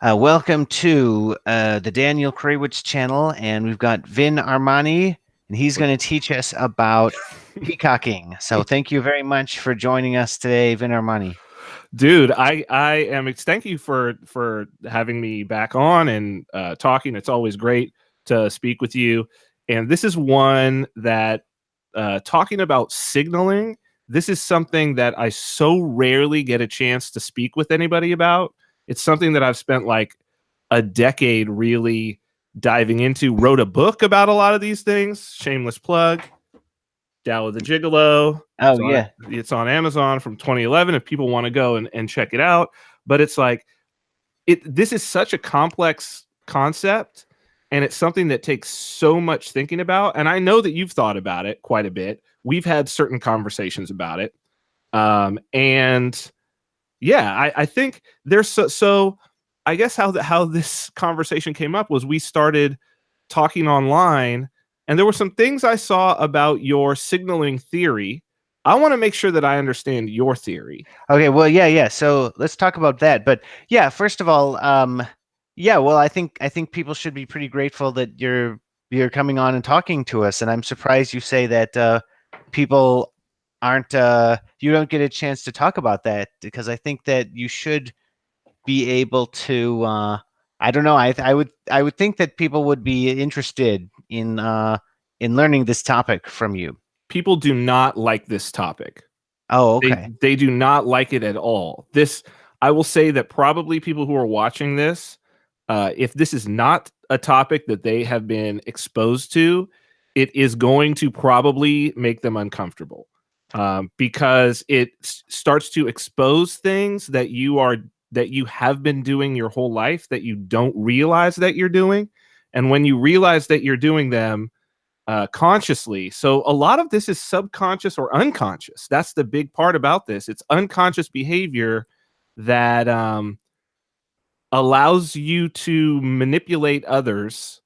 Welcome to the Daniel Kraywitz channel, and we've got Vin Armani, and he's going to teach us about peacocking. So thank you very much for joining us today, Vin Armani. Dude, I am. Thank you for having me back on and talking. It's always great to speak with you. And this is one that talking about signaling. This is something that I so rarely get a chance to speak with anybody about. It's something that I've spent like a decade really diving into. Wrote a book about a lot of these things. Shameless plug. Dallas the Gigolo. Oh, yeah. It's on Amazon from 2011 if people want to go and check it out. But it's like this is such a complex concept, and it's something that takes so much thinking about. And I know that you've thought about it quite a bit. We've had certain conversations about it. And yeah, I think there's so I guess how this conversation came up was we started talking online, and there were some things I saw about your signaling theory. I want to make sure that I understand your theory. Okay, well, yeah. So let's talk about that. But yeah, first of all, yeah, well, I think people should be pretty grateful that you're coming on and talking to us. And I'm surprised you say that people aren't you don't get a chance to talk about that, because I think that you should be able to I don't know, I would think that people would be interested in learning this topic from you. People do not like this topic. Oh, okay. They do not like it at all. This, I will say that probably people who are watching this, if this is not a topic that they have been exposed to, it is going to probably make them uncomfortable, because it starts to expose things that you have been doing your whole life that you don't realize that you're doing, and when you realize that you're doing them consciously. So a lot of this is subconscious or unconscious. That's the big part about this. It's unconscious behavior that allows you to manipulate others,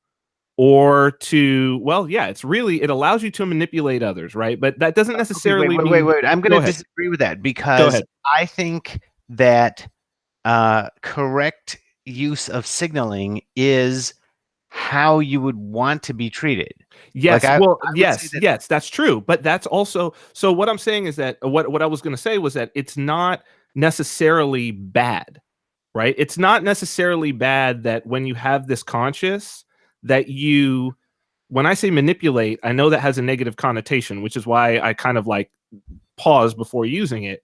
or to, well, yeah, it allows you to manipulate others, right? But that doesn't Okay, necessarily wait. I'm Go going to ahead. disagree with that, Go because ahead. I think that correct use of signaling is how you would want to be treated. Like Yes, I well, would say yes, that. yes, that's true. But that's also, so what I'm saying is that what I was going to say was that it's not necessarily bad, right? It's not necessarily bad that when you have this conscious, that you, when I say manipulate, I know that has a negative connotation, which is why I kind of like pause before using it.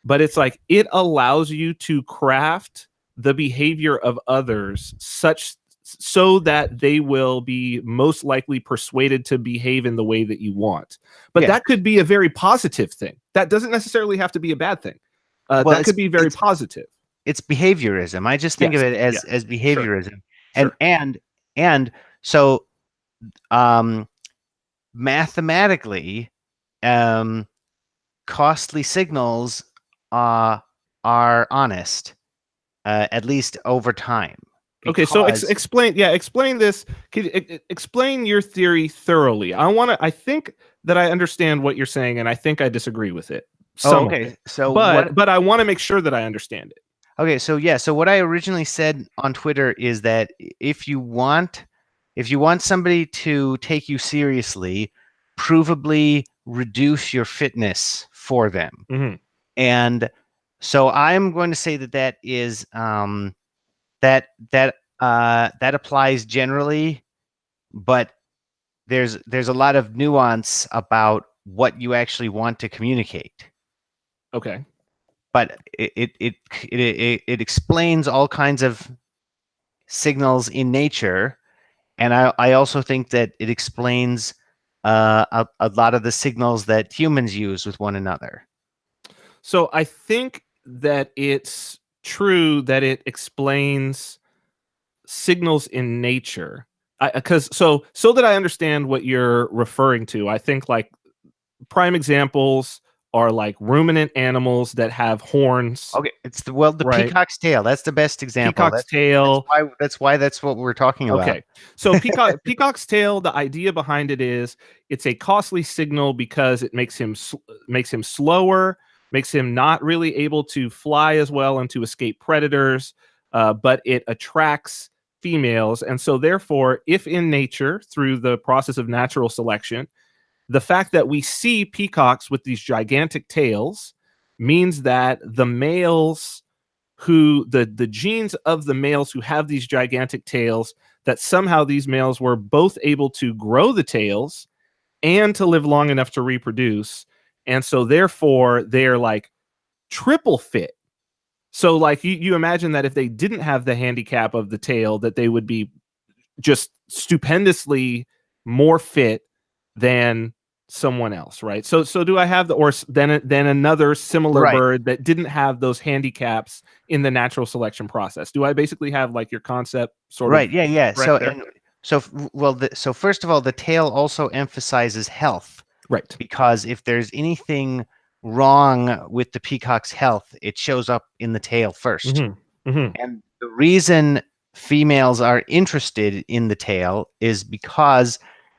But it's like it allows you to craft the behavior of others such so that they will be most likely persuaded to behave in the way that you want. But Yeah. that could be a very positive thing. That doesn't necessarily have to be a bad thing. Well, That could be very positive. it's behaviorism. I just think of Yes. it Yeah. as Sure. behaviorism. And Sure. and so um mathematically, um costly signals uh are honest, at least over time, Okay, so because explain. Yeah, explain this. Could explain your theory thoroughly? I want to. I think that I understand what you're saying, and I think I disagree with it, oh, some of okay. it. But I want to make sure that I understand it. So yeah, so what I originally said on Twitter is that if you want somebody to take you seriously, provably reduce your fitness for them. Mm-hmm. And so I'm going to say that that is that applies generally, but there's a lot of nuance about what you actually want to communicate. Okay. But it explains all kinds of signals in nature, and I also think that it explains a lot of the signals that humans use with one another. So I think that it's true that it explains signals in nature. Because so that I understand what you're referring to, I think like prime examples are like ruminant animals that have horns, Okay, it's the right? peacock's tail. That's the best example. Peacock's tail. That's what we're talking about. Okay. So peacock's tail, the idea behind it is it's a costly signal because it makes him slower, makes him not really able to fly as well and to escape predators. but it attracts females. And so therefore, if in nature, through the process of natural selection, the fact that we see peacocks with these gigantic tails means that the males who the genes of the males who have these gigantic tails, that somehow these males were both able to grow the tails and to live long enough to reproduce. And so therefore they're like triple fit. So like you imagine that if they didn't have the handicap of the tail, that they would be just stupendously more fit than someone else, right? So do I have then another similar Right. bird that didn't have those handicaps in the natural selection process? Do I basically have like your concept sort of Right. Yeah. Yeah. correct So there? and so so first of all, the tail also emphasizes health, Right. because if there's anything wrong with the peacock's health, it shows up in the tail first. Hmm. Hmm. And the reason females are interested in the tail is because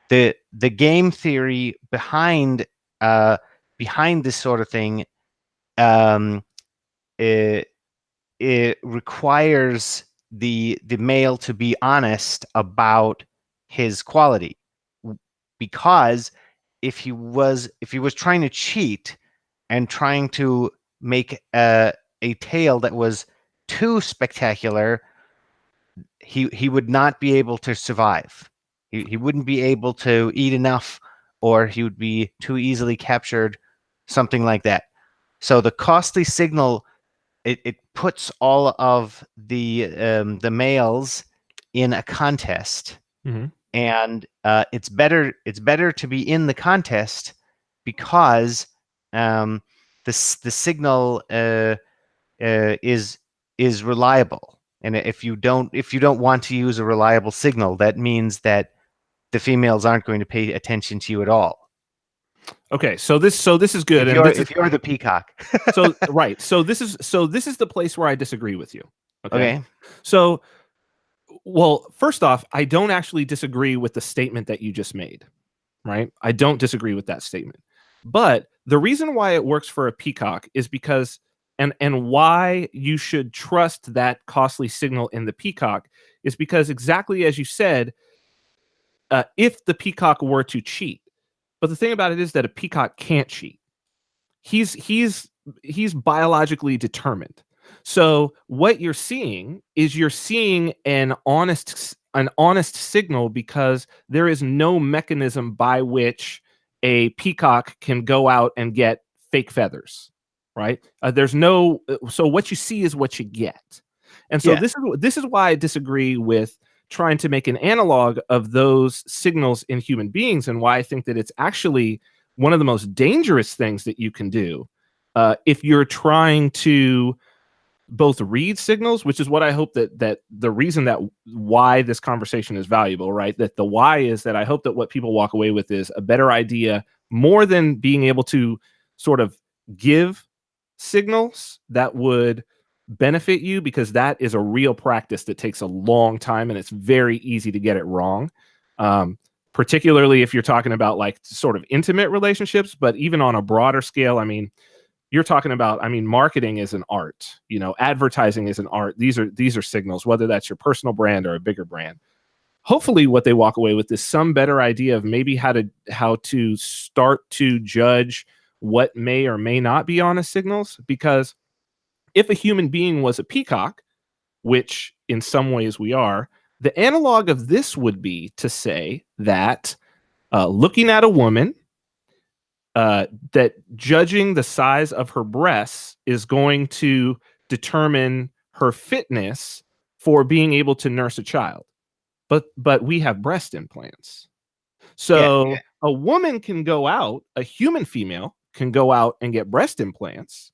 the game theory behind this sort of thing, um, it, it requires the male to be honest about his quality, because if he was trying to cheat and trying to make a tale that was too spectacular, he would not be able to survive. He wouldn't be able to eat enough, or he would be too easily captured, something like that. So the costly signal, it puts all of the males in a contest, Hmm. and it's better to be in the contest, because the signal is reliable. And if you don't want to use a reliable signal, that means that the females aren't going to pay attention to you at all. Okay, so this is good, If and you're this is if you're the peacock. so right. So this is the place where I disagree with you. Okay, Okay. so well, first off, I don't actually disagree with the statement that you just made. Right, I don't disagree with that statement, but the reason why it works for a peacock is because and why you should trust that costly signal in the peacock is because exactly as you said, if the peacock were to cheat, but the thing about it is that a peacock can't cheat. He's biologically determined. So what you're seeing an honest signal, because there is no mechanism by which a peacock can go out and get fake feathers, right? There's no so what you see is what you get. And so Yeah. this is why I disagree with trying to make an analog of those signals in human beings, and why I think that it's actually one of the most dangerous things that you can do if you're trying to both read signals, which is what I hope that the reason that why this conversation is valuable, right? That the why is that I hope that what people walk away with is a better idea, more than being able to sort of give signals that would benefit you, because that is a real practice that takes a long time and it's very easy to get it wrong. Um, Particularly if you're talking about like sort of intimate relationships, but even on a broader scale, I mean, you're talking about, I mean, marketing is an art, advertising is an art. These are signals, whether that's your personal brand or a bigger brand. Hopefully what they walk away with is some better idea of maybe how to start to judge what may or may not be honest signals. Because if a human being was a peacock, which in some ways we are, the analog of this would be to say that looking at a woman, that judging the size of her breasts is going to determine her fitness for being able to nurse a child. But we have breast implants. Yeah. So a human female can go out and get breast implants.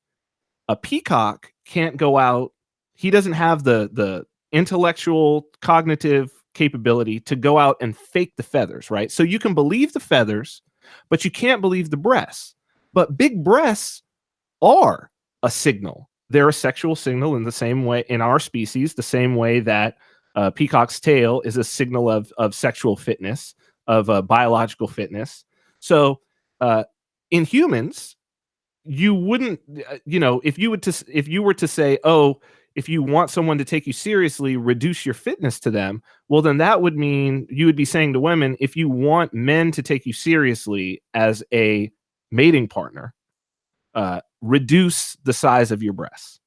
A peacock can't go out. He doesn't have the intellectual cognitive capability to go out and fake the feathers, right? So you can believe the feathers, but you can't believe the breasts. But big breasts are a signal. They're a sexual signal in the same way in our species, the same way that peacock's tail is a signal of sexual fitness, of biological fitness. So in humans, you wouldn't, if you were to say, oh, if you want someone to take you seriously, reduce your fitness to them. Well, then that would mean you would be saying to women, if you want men to take you seriously as a mating partner, reduce the size of your breasts.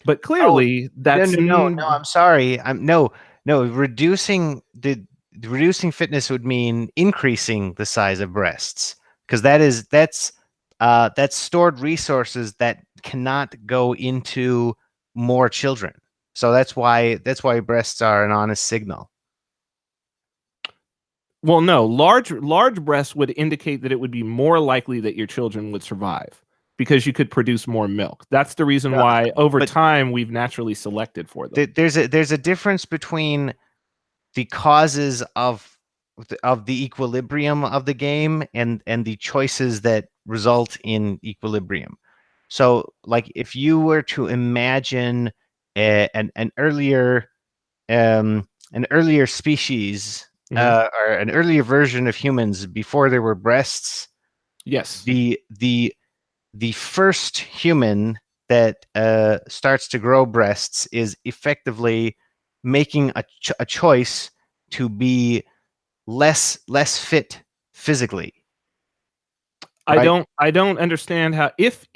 But Oh, clearly, no, that's no, no, no. I'm sorry. No. Reducing fitness would mean increasing the size of breasts, because that's stored resources that cannot go into more children. So that's why breasts are an honest signal. well, no, large breasts would indicate that it would be more likely that your children would survive because you could produce more milk. That's the reason No, why over but time we've naturally selected for them. there's a difference between the causes of the equilibrium of the game and the choices that result in equilibrium. So, like, if you were to imagine an earlier species, Mhm. or an earlier version of humans before there were breasts, Yes. the first human that starts to grow breasts is effectively making a choice to be less fit physically, right? I don't understand how if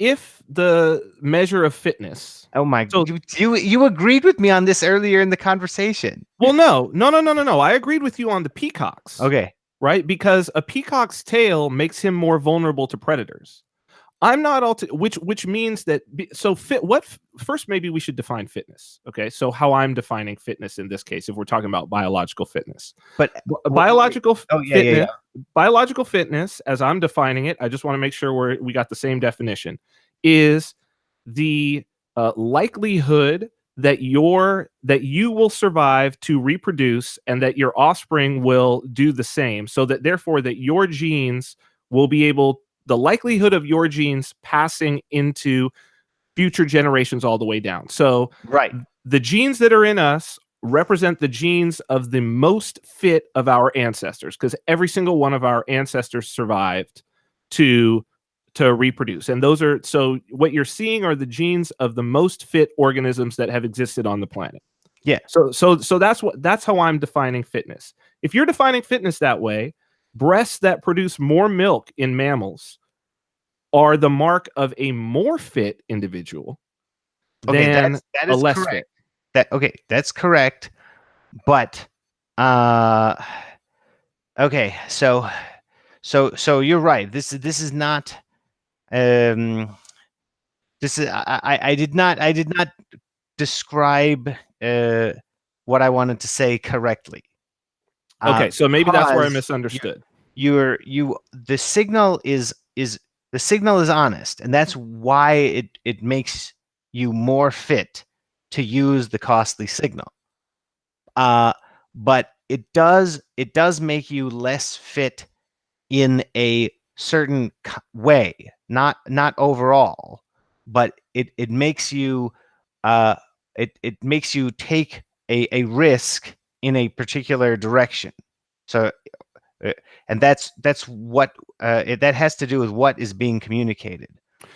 the measure of fitness. Oh my, So you agreed with me on this earlier in the conversation. well, no. I agreed with you on the peacocks, Okay. right? Because a peacock's tail makes him more vulnerable to predators. I'm not all which means that so fit what first maybe we should define fitness. Okay, so how I'm defining fitness in this case, if we're talking about biological fitness, But wait. biological Oh, yeah, yeah, fitness, yeah. biological fitness, as I'm defining it, I just want to make sure we got the same definition, is the likelihood that you will survive to reproduce and that your offspring will do the same, so that therefore that your genes will be able the likelihood of your genes passing into future generations all the way down. So Right. the genes that are in us represent the genes of the most fit of our ancestors, because every single one of our ancestors survived to reproduce. And those are so what you're seeing are the genes of the most fit organisms that have existed on the planet. Yeah. So that's how I'm defining fitness. If you're defining fitness that way, breasts that produce more milk in mammals are the mark of a more fit individual Okay, than that a is less fit. correct. That's correct. But uh okay, so you're right. This is not um this is I did not describe what I wanted to say correctly. Okay, so maybe that's where I Because misunderstood. the signal is honest, and that's why it makes you more fit to use the costly signal. But it does make you less fit in a certain way, not overall, but it makes you uh it makes you take a risk in a particular direction. So uh, and that's what that has to do with what is being communicated.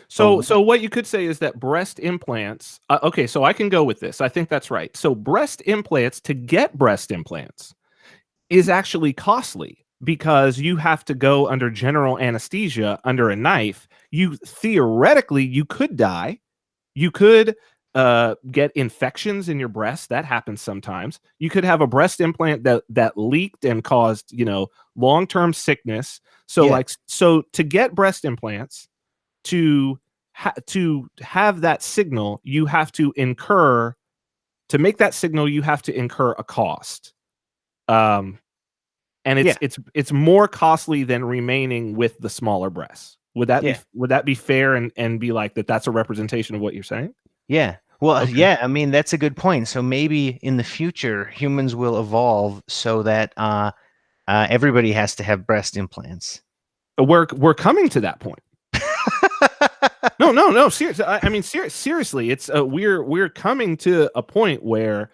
So So what you could say is that breast implants. Okay, so I can go with this. I think that's right. So breast implants to get breast implants is actually costly because you have to go under general anesthesia under a knife. You theoretically you could die. You could get infections in your breast. That happens sometimes. You could have a breast implant that leaked and caused long-term sickness. So yeah, so to get breast implants to to have that signal, you have to incur to make that signal. You have to incur a cost. Um, and yeah, it's more costly than remaining with the smaller breasts. yeah, Would that be fair and be like that? That's a representation of what you're saying. yeah. Well, Okay. yeah, I mean, that's a good point. So maybe in the future humans will evolve so that everybody has to have breast implants. We're coming to that point. No. Seriously, I mean, seriously, it's we're coming to a point where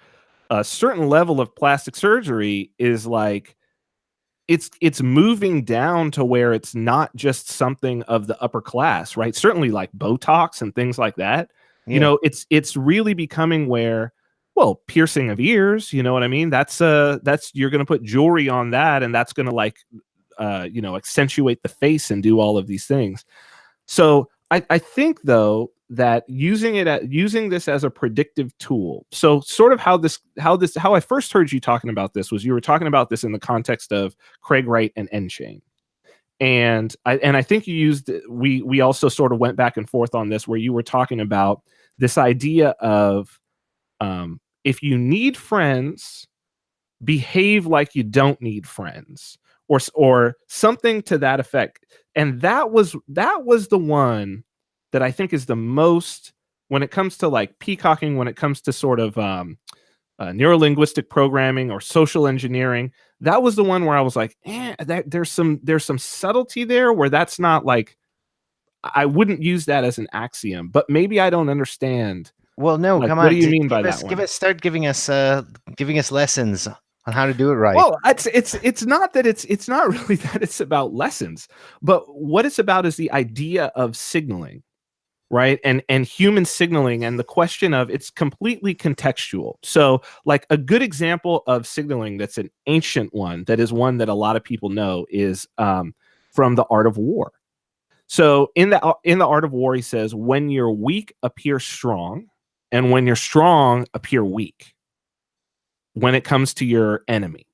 a certain level of plastic surgery is like it's moving down to where it's not just something of the upper class, right? Certainly, like Botox and things like that. Yeah. It's really becoming where, well, piercing of ears, you know what I mean? That's you're going to put jewelry on that, and that's going to like accentuate the face and do all of these things. So I think though that using this as a predictive tool. So sort of how I first heard you talking about this was you were talking about this in the context of Craig Wright and Enchain. And I think you used we also sort of went back and forth on this where you were talking about this idea of if you need friends, behave like you don't need friends, or something to that effect. And that was the one that I think is the most, when it comes to like peacocking, when it comes to sort of neurolinguistic programming or social engineering, that was the one where I was like, there's some subtlety there where that's not like, I wouldn't use that as an axiom, but maybe I don't understand. Well, no, Like, come what do on. you mean by Give that us, one? start giving us lessons on how to do it right. Well, it's not that it's not really that it's about lessons, but what it's about is the idea of signaling, right? And human signaling, and the question of, it's completely contextual. So like a good example of signaling that's an ancient one, that is one that a lot of people know, is from the Art of War. So in the Art of War, he says, when you're weak, appear strong, and when you're strong, appear weak when it comes to your enemy,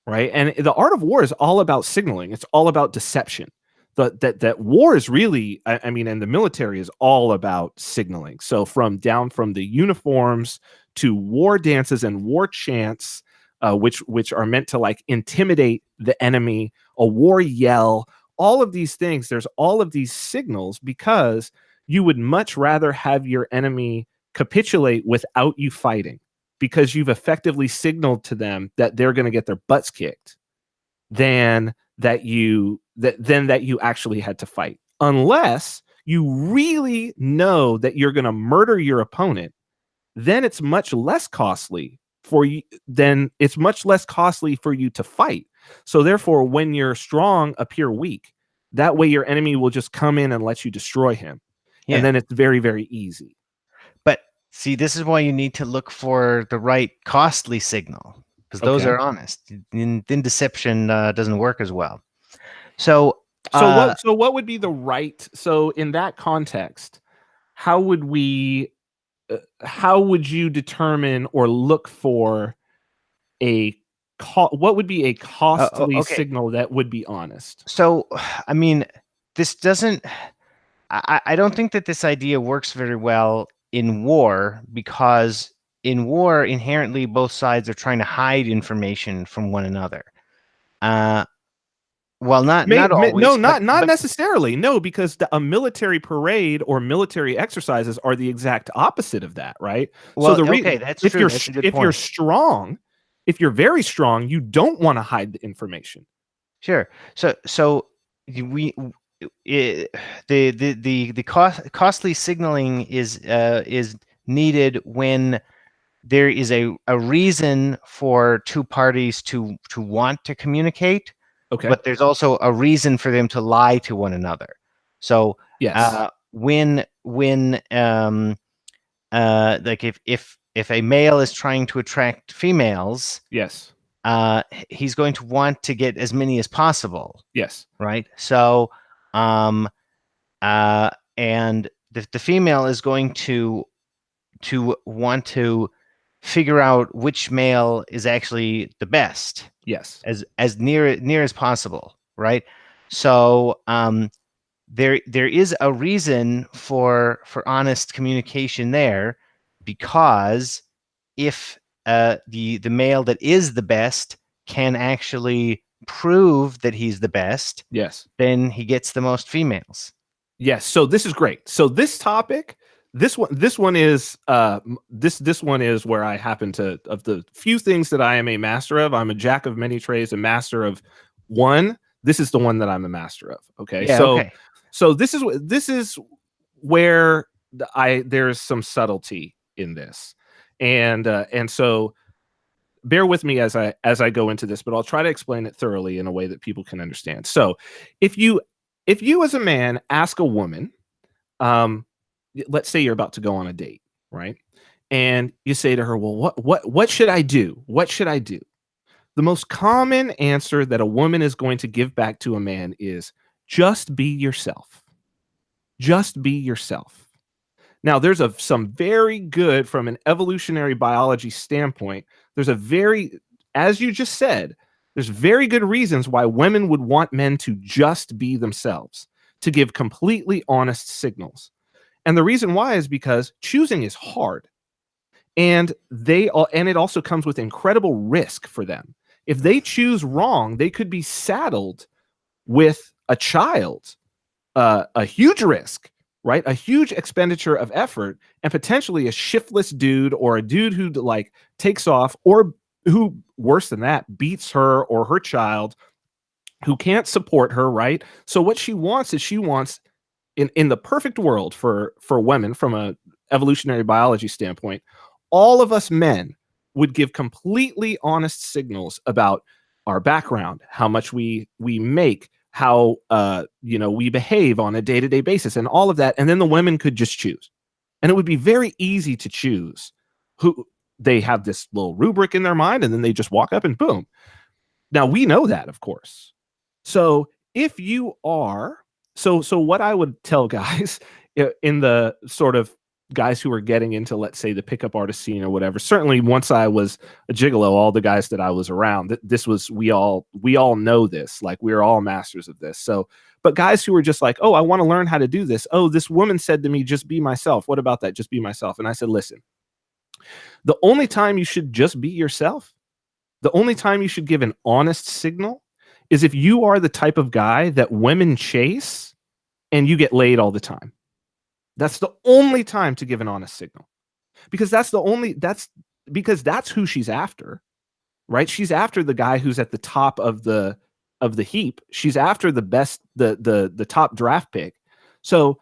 right? And the Art of War is all about signaling. It's all about deception. That war is really, I mean, and the military is all about signaling. So down from the uniforms to war dances and war chants, which are meant to like intimidate the enemy, a war yell, all of these things. There's all of these signals because you would much rather have your enemy capitulate without you fighting, because you've effectively signaled to them that they're going to get their butts kicked, than that you actually had to fight. Unless you really know that you're going to murder your opponent, then it's much less costly for you. Then it's much less costly for you to fight. So therefore, when you're strong, appear weak. That way, your enemy will just come in and let you destroy him, and Yeah. then it's very, very easy. But see, this is why you need to look for the right costly signal, because those Okay. are honest. Then deception doesn't work as well. So, So what would be the right? So in that context, how would we how would you determine or look for a what would be a costly okay. signal that would be honest? So, I mean, this doesn't. I don't think that this idea works very well in war, because in war, inherently, both sides are trying to hide information from one another. Uh, well, not No, always, not but necessarily. No, because a military parade or military exercises are the exact opposite of that, right? So well, okay, that's if true. That's a good if you're point. strong, if you're very strong, you don't want to hide the information. Sure. So we I the costly signaling is needed when there is a reason for two parties to want to communicate, Okay. but there's also a reason for them to lie to one another. So Yes. when like if a male is trying to attract females, Yes. he's going to want to get as many as possible, Yes. right? So, um, and the female is going to want to figure out which male is actually the best, Yes. as near as possible, right? So, there is a reason for honest communication there, because if the male that is the best can actually prove that he's the best, Yes. then he gets the most females. Yes. So this is great. So this topic, this one is this one is where I happen to, of the few things that I am a master of, I'm a jack of many trades, a master of one. This is the one that I'm a master of. Okay. Yeah. Okay. So this is where there's some subtlety in this. And so bear with me as I go into this, but I'll try to explain it thoroughly in a way that people can understand. So if you as a man ask a woman, um, let's say you're about to go on a date, right? And you say to her, well, what should I do? What should I do? The most common answer that a woman is going to give back to a man is just be yourself. Just be yourself. Now, there's some very good, from an evolutionary biology standpoint, there's a very, as you just said, there's very good reasons why women would want men to just be themselves, to give completely honest signals. And the reason why is because choosing is hard. And and it also comes with incredible risk for them. If they choose wrong, they could be saddled with a child, a huge risk, right? A huge expenditure of effort, and potentially a shiftless dude, or a dude who like takes off, or who, worse than that, beats her or her child, who can't support her, right? So what she wants is, she wants, in the perfect world for women, from a evolutionary biology standpoint, all of us men would give completely honest signals about our background, how much we make, how we behave on a day-to-day basis, and all of that. And then the women could just choose. And it would be very easy to choose who. They have this little rubric in their mind, and then they just walk up and boom. Now we know that, of course. So if you are, so what I would tell guys in the sort of guys who are getting into, let's say, the pickup artist scene or whatever. Certainly, once I was a gigolo, all the guys that I was around, this was, we all know this. Like, we're all masters of this. So, but guys who were just like, oh, I want to learn how to do this. Oh, this woman said to me, just be myself. What about that? Just be myself. And I said, listen, the only time you should just be yourself, the only time you should give an honest signal, is if you are the type of guy that women chase and you get laid all the time. That's the only time to give an honest signal, because that's who she's after, right? She's after the guy who's at the top of the heap. She's after the best, the top draft pick. So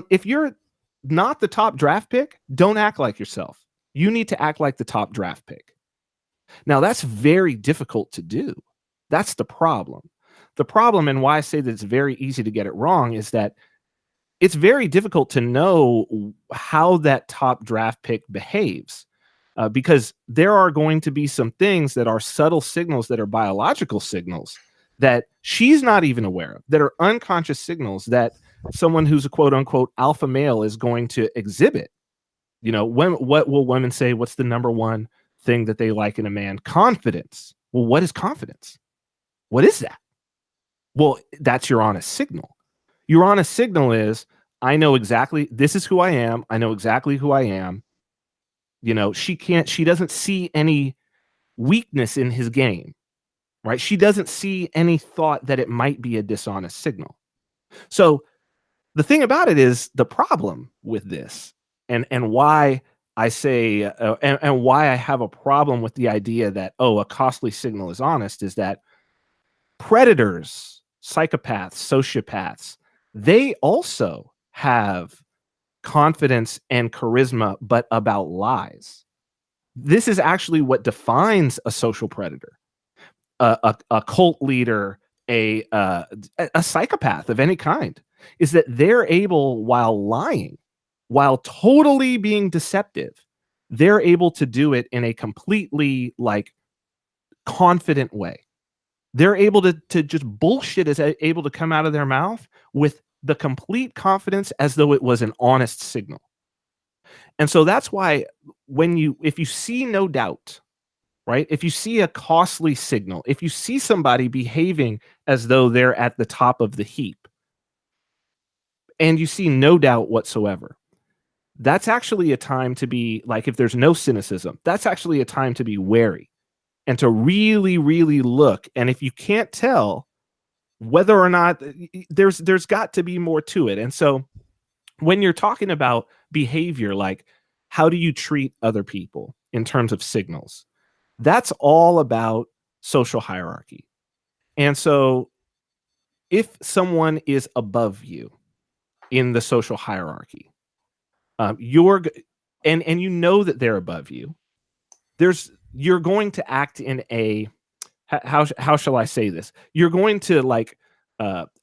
if you're not the top draft pick, don't act like yourself. You need to act like the top draft pick. Now, that's very difficult to do. That's the problem. The problem, and why I say that it's very easy to get it wrong, is that it's very difficult to know how that top draft pick behaves, because there are going to be some things that are subtle signals, that are biological signals, that she's not even aware of, that are unconscious signals that someone who's a quote unquote alpha male is going to exhibit. What will women say? What's the number one thing that they like in a man? Confidence. Well, what is confidence? What is that? Well, that's your honest signal. Your honest signal is, I know exactly, this is who I am. I know exactly who I am. She doesn't see any weakness in his game, right? She doesn't see any thought that it might be a dishonest signal. So the thing about it is, the problem with this, and why I say, and why I have a problem with the idea that, oh, a costly signal is honest, is that predators, psychopaths, sociopaths, they also have confidence and charisma, but about lies. This is actually what defines a social predator, a cult leader, a psychopath of any kind, is that they're able, while lying, while totally being deceptive, they're able to do it in a completely confident way. They're able to just bullshit is able to come out of their mouth with the complete confidence, as though it was an honest signal. And so that's why, if you see no doubt, right? If you see a costly signal, if you see somebody behaving as though they're at the top of the heap, and you see no doubt whatsoever, that's actually a time to be, if there's no cynicism, that's actually a time to be wary and to really, really look. And if you can't tell whether or not, there's got to be more to it. And so when you're talking about behavior, like how do you treat other people in terms of signals, that's all about social hierarchy. And so if someone is above you in the social hierarchy, and you know that they're above you, you're going to act in a, how shall I say this? You're going to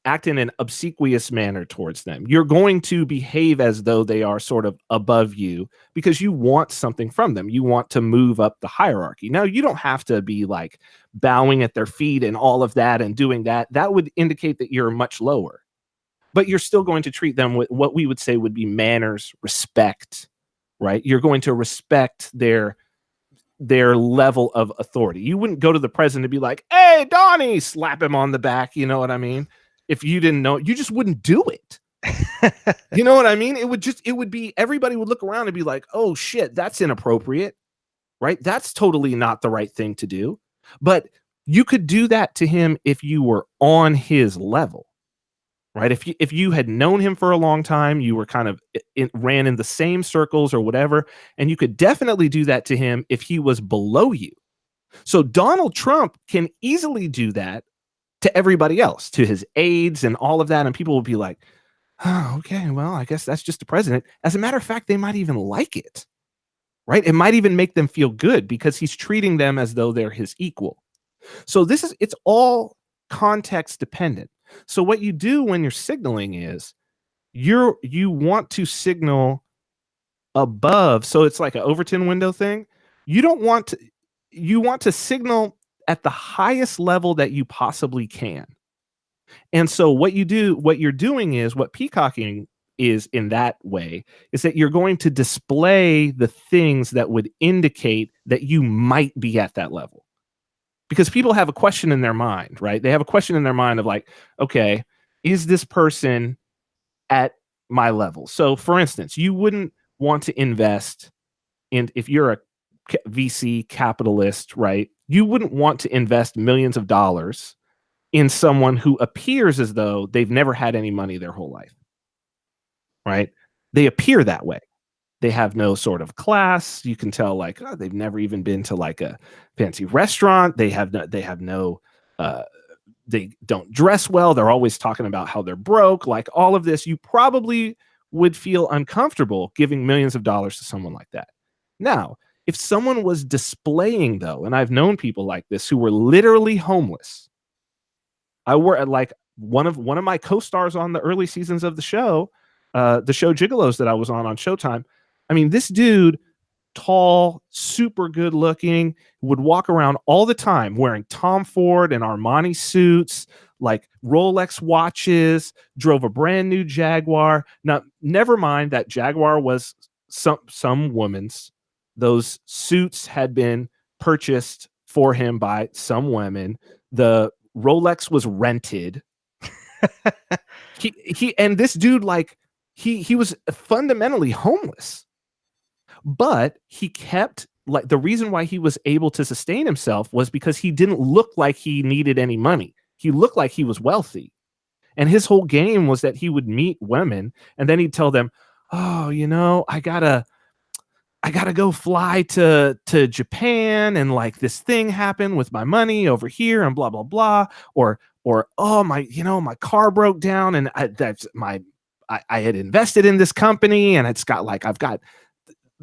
act in an obsequious manner towards them. You're going to behave as though they are sort of above you because you want something from them. You want to move up the hierarchy. Now, you don't have to be like bowing at their feet and all of that and doing that. That would indicate that you're much lower, but you're still going to treat them with what we would say would be manners, respect, right? You're going to respect their level of authority. You wouldn't go to the president and be like, "Hey, Donnie," slap him on the back. You know what I mean? If you didn't know, you just wouldn't do it. You know what I mean? It would be, everybody would look around and be like, "Oh shit, that's inappropriate," right? That's totally not the right thing to do. But you could do that to him if you were on his level, right? If you had known him for a long time, you were kind of ran in the same circles or whatever, and you could definitely do that to him if he was below you. So Donald Trump can easily do that to everybody else, to his aides and all of that, and people will be like, "Oh, okay, well, I guess that's just the president." As a matter of fact, they might even like it, right? It might even make them feel good because he's treating them as though they're his equal. So it's all context dependent. So what you do when you're signaling is you want to signal above. So it's like an Overton window thing. You don't want to you want to signal at the highest level that you possibly can. And so what you're doing is what peacocking is in that way is that you're going to display the things that would indicate that you might be at that level. Because people have a question in their mind, right? They have a question in their mind of like, okay, is this person at my level? So for instance, you wouldn't want to invest in, if you're a VC capitalist, right? You wouldn't want to invest millions of dollars in someone who appears as though they've never had any money their whole life, right? They appear that way. They have no sort of class. You can tell, like, oh, they've never even been to like a fancy restaurant. They don't dress well. They're always talking about how they're broke. Like all of this, you probably would feel uncomfortable giving millions of dollars to someone like that. Now, if someone was displaying though, and I've known people like this who were literally homeless. I were at like one of my co-stars on the early seasons of the show Gigolos that I was on Showtime. I mean, this dude, tall, super good looking, would walk around all the time wearing Tom Ford and Armani suits, like Rolex watches, drove a brand new Jaguar. Now, never mind that Jaguar was some woman's. Those suits had been purchased for him by some women. The Rolex was rented. he and this dude, like, he was fundamentally homeless. But he kept, like, the reason why he was able to sustain himself was because he didn't look like he needed any money. He looked like he was wealthy. And his whole game was that he would meet women and then he'd tell them, "Oh, you know, I gotta go fly to Japan, and like this thing happened with my money over here and blah blah blah," or "Oh, my car broke down and I had invested in this company and it's got like, I've got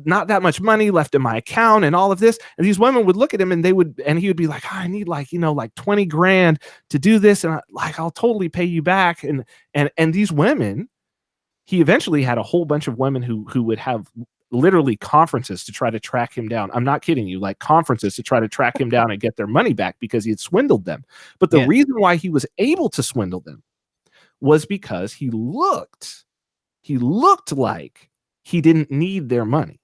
not that much money left in my account and all of this." And these women would look at him and he would be like, "Oh, I need like, like 20 grand to do this. And I'll totally pay you back." And these women, he eventually had a whole bunch of women who would have literally conferences to try to track him down. I'm not kidding you, like conferences to try to track him down and get their money back because he had swindled them. But the reason why he was able to swindle them was because he looked like he didn't need their money.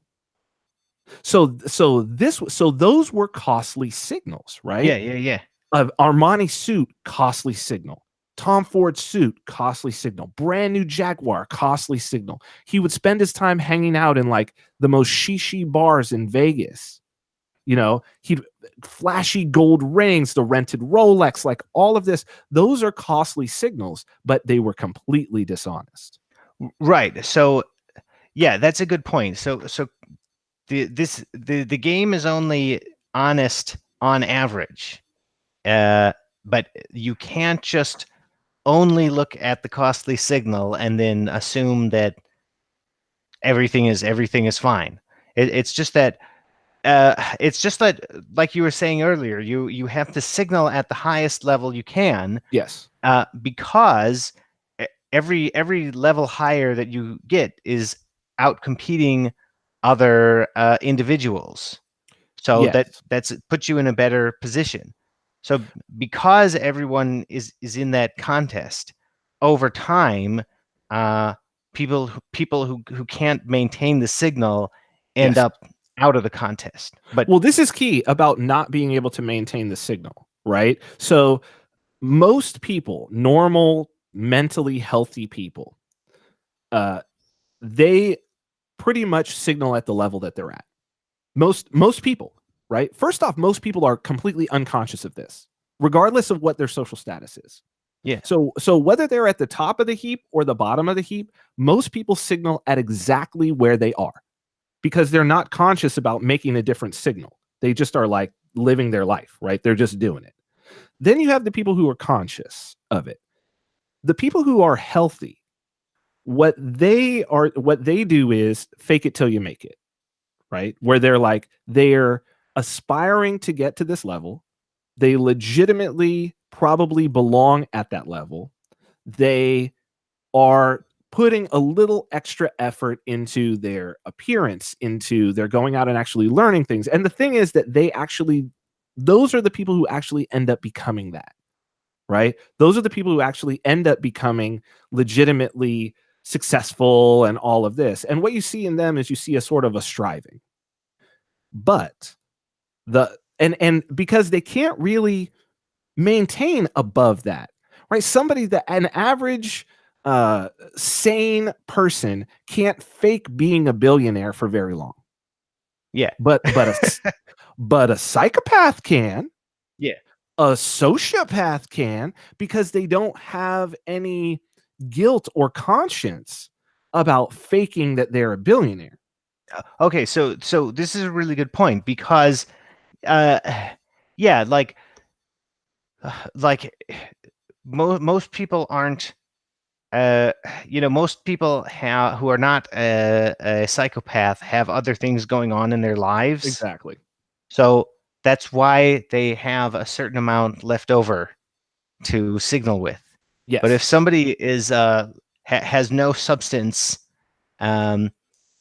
So those were costly signals, right? Yeah. Armani suit, costly signal. Tom Ford suit, costly signal. Brand new Jaguar, costly signal. He would spend his time hanging out in like the most shishi bars in Vegas. He'd flashy gold rings, the rented Rolex, like all of this. Those are costly signals, but they were completely dishonest. Right. So, yeah, that's a good point. So the game is only honest on average, but you can't just only look at the costly signal and then assume that everything is fine. It's just that It's just that, like you were saying earlier, you have to signal at the highest level you can, Yes. because every level higher that you get is out competing other individuals. So Yes. that's puts you in a better position. So because everyone is in that contest, over time, uh, people who can't maintain the signal end Yes. up out of the contest. But Well, this is key about not being able to maintain the signal, right? So most people, normal, mentally healthy people, uh, they pretty much signal at the level that they're at. Most people, right? First off, most people are completely unconscious of this, regardless of what their social status is. yeah, So whether they're at the top of the heap or the bottom of the heap, most people signal at exactly where they are because they're not conscious about making a different signal. They just are like living their life, right? They're just doing it. Then you have the people who are conscious of it. The people who are healthy, what they do is fake it till you make it, right? Where they're aspiring to get to this level. They legitimately probably belong at that level. They are putting a little extra effort into their appearance, into their going out and actually learning things. And the thing is that those are the people who actually end up becoming that, right? Those are the people who actually end up becoming legitimately successful and all of this. And what you see in them is you see a sort of a striving. But and because they can't really maintain above that, right? Somebody that an average sane person can't fake being a billionaire for very long. yeah, But a psychopath can, yeah. a sociopath can, because they don't have any guilt or conscience about faking that they're a billionaire. Okay, so this is a really good point because, uh, yeah, like most people aren't. Most people who are not a psychopath have other things going on in their lives, Exactly. so that's why they have a certain amount left over to signal with. But if Yes. somebody has no substance, um,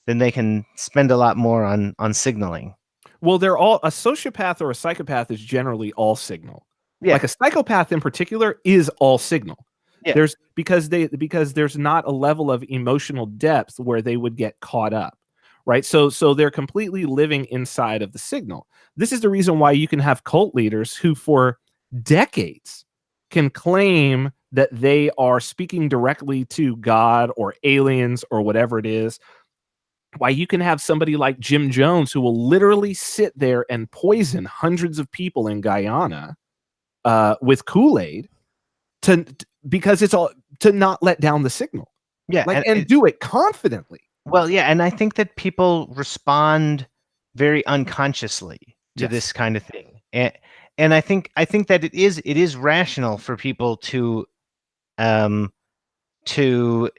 then they can spend a lot more on signaling. Well, they're all a sociopath or a psychopath is generally all signal. Like Yeah, a psychopath in particular is all signal. yeah, There's because there's not a level of emotional depth where they would get caught up. Right? So they're completely living inside of the signal. This is the reason why you can have cult leaders who for decades can claim that they are speaking directly to God or aliens or whatever it is, why you can have somebody like Jim Jones who will literally sit there and poison hundreds of people in Guyana with Kool-Aid because it's all to not let down the signal, yeah, like, and do it confidently. well, yeah, and I think that people respond very unconsciously to Yes. this kind of thing, and I think that it is rational for people um to.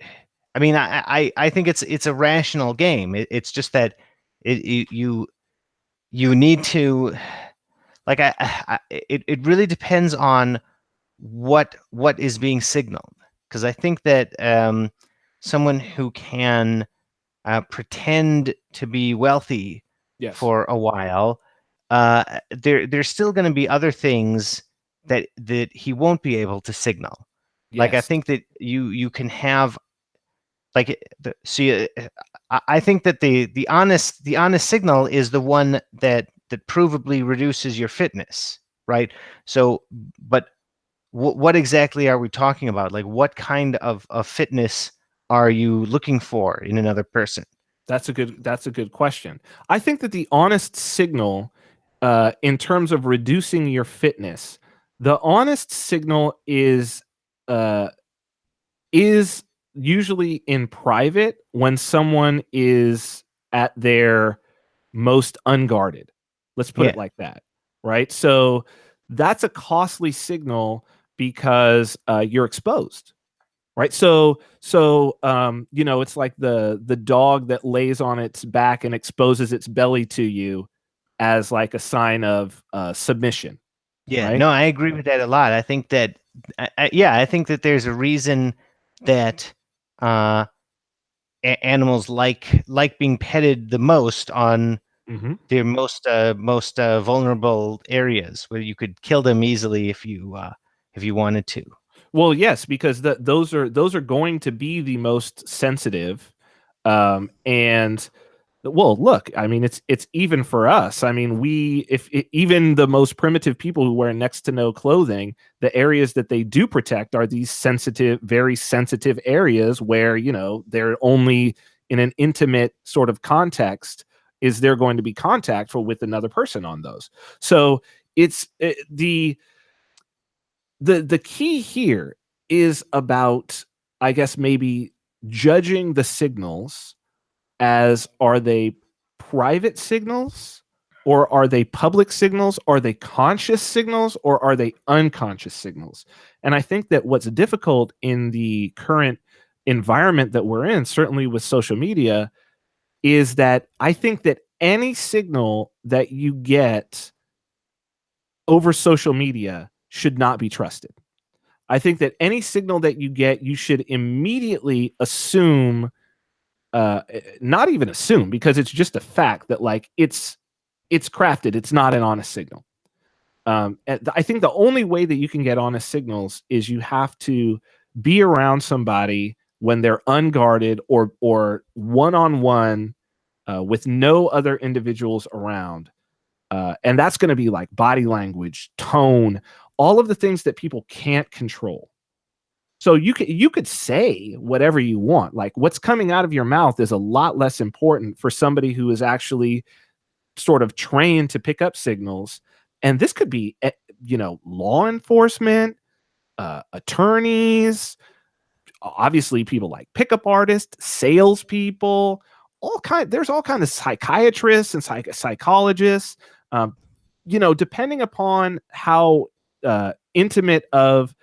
I mean, I think it's a rational game. It's just that you need to, like, it really depends on what is being signaled, because I think that someone who can pretend to be wealthy Yes. for a while, there's still going to be other things that he won't be able to signal. Like, I Yes. think that you can have, like, see, I think that the honest signal is the one that provably reduces your fitness, right? So, but what exactly are we talking about? Like, what kind of fitness are you looking for in another person? That's a good question. I think that the honest signal, in terms of reducing your fitness, the honest signal uh, is usually in private when someone is at their most unguarded. Let's put it Yeah, like that, right? So that's a costly signal because you're exposed, right? It's like the dog that lays on its back and exposes its belly to you as like a sign of submission, Yeah, right? no, I agree with that a lot. I think that, yeah, I think that there's a reason that uh, animals like being petted the most on Mm-hmm. their most vulnerable areas, where you could kill them easily if you wanted to. Well, yes, because those are going to be the most sensitive, and well, look, I mean, it's even for us. I mean, even the most primitive people who wear next to no clothing, the areas that they do protect are these sensitive, very sensitive areas where they're only in an intimate sort of context is there going to be contact for with another person on those. So it's the key here is about, I guess, maybe judging the signals as, are they private signals, or are they public signals? Are they conscious signals, or are they unconscious signals? And I think that what's difficult in the current environment that we're in, certainly with social media, is that I think that any signal that you get over social media should not be trusted. I think that any signal that you get, you should immediately assume, not even assume, because it's just a fact that like it's crafted. It's not an honest signal. I think the only way that you can get honest signals is you have to be around somebody when they're unguarded, or one on one, with no other individuals around, and that's going to be like body language, tone, all of the things that people can't control. So you could say whatever you want. Like, what's coming out of your mouth is a lot less important for somebody who is actually sort of trained to pick up signals. And this could be, law enforcement, attorneys, obviously people like pickup artists, salespeople, There's all kind of psychiatrists and psychologists. Um, depending upon how intimate of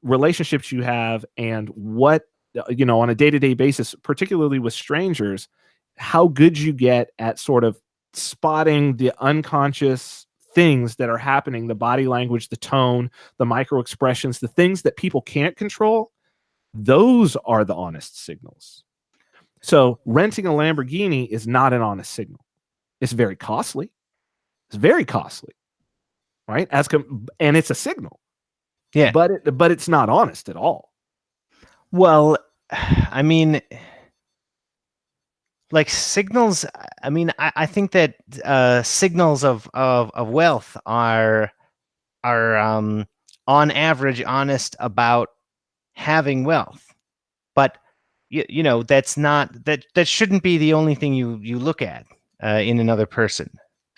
relationships you have, and what on a day-to-day basis, particularly with strangers, how good you get at sort of spotting the unconscious things that are happening, the body language, the tone, the micro expressions, the things that people can't control. Those are the honest signals. So renting a Lamborghini is not an honest signal. It's very costly. It's very costly, right? And it's a signal, Yeah. but it's not honest at all. Well, I mean, like signals. I mean, I think that signals of wealth are on average honest about having wealth, but that's not that shouldn't be the only thing you look at in another person.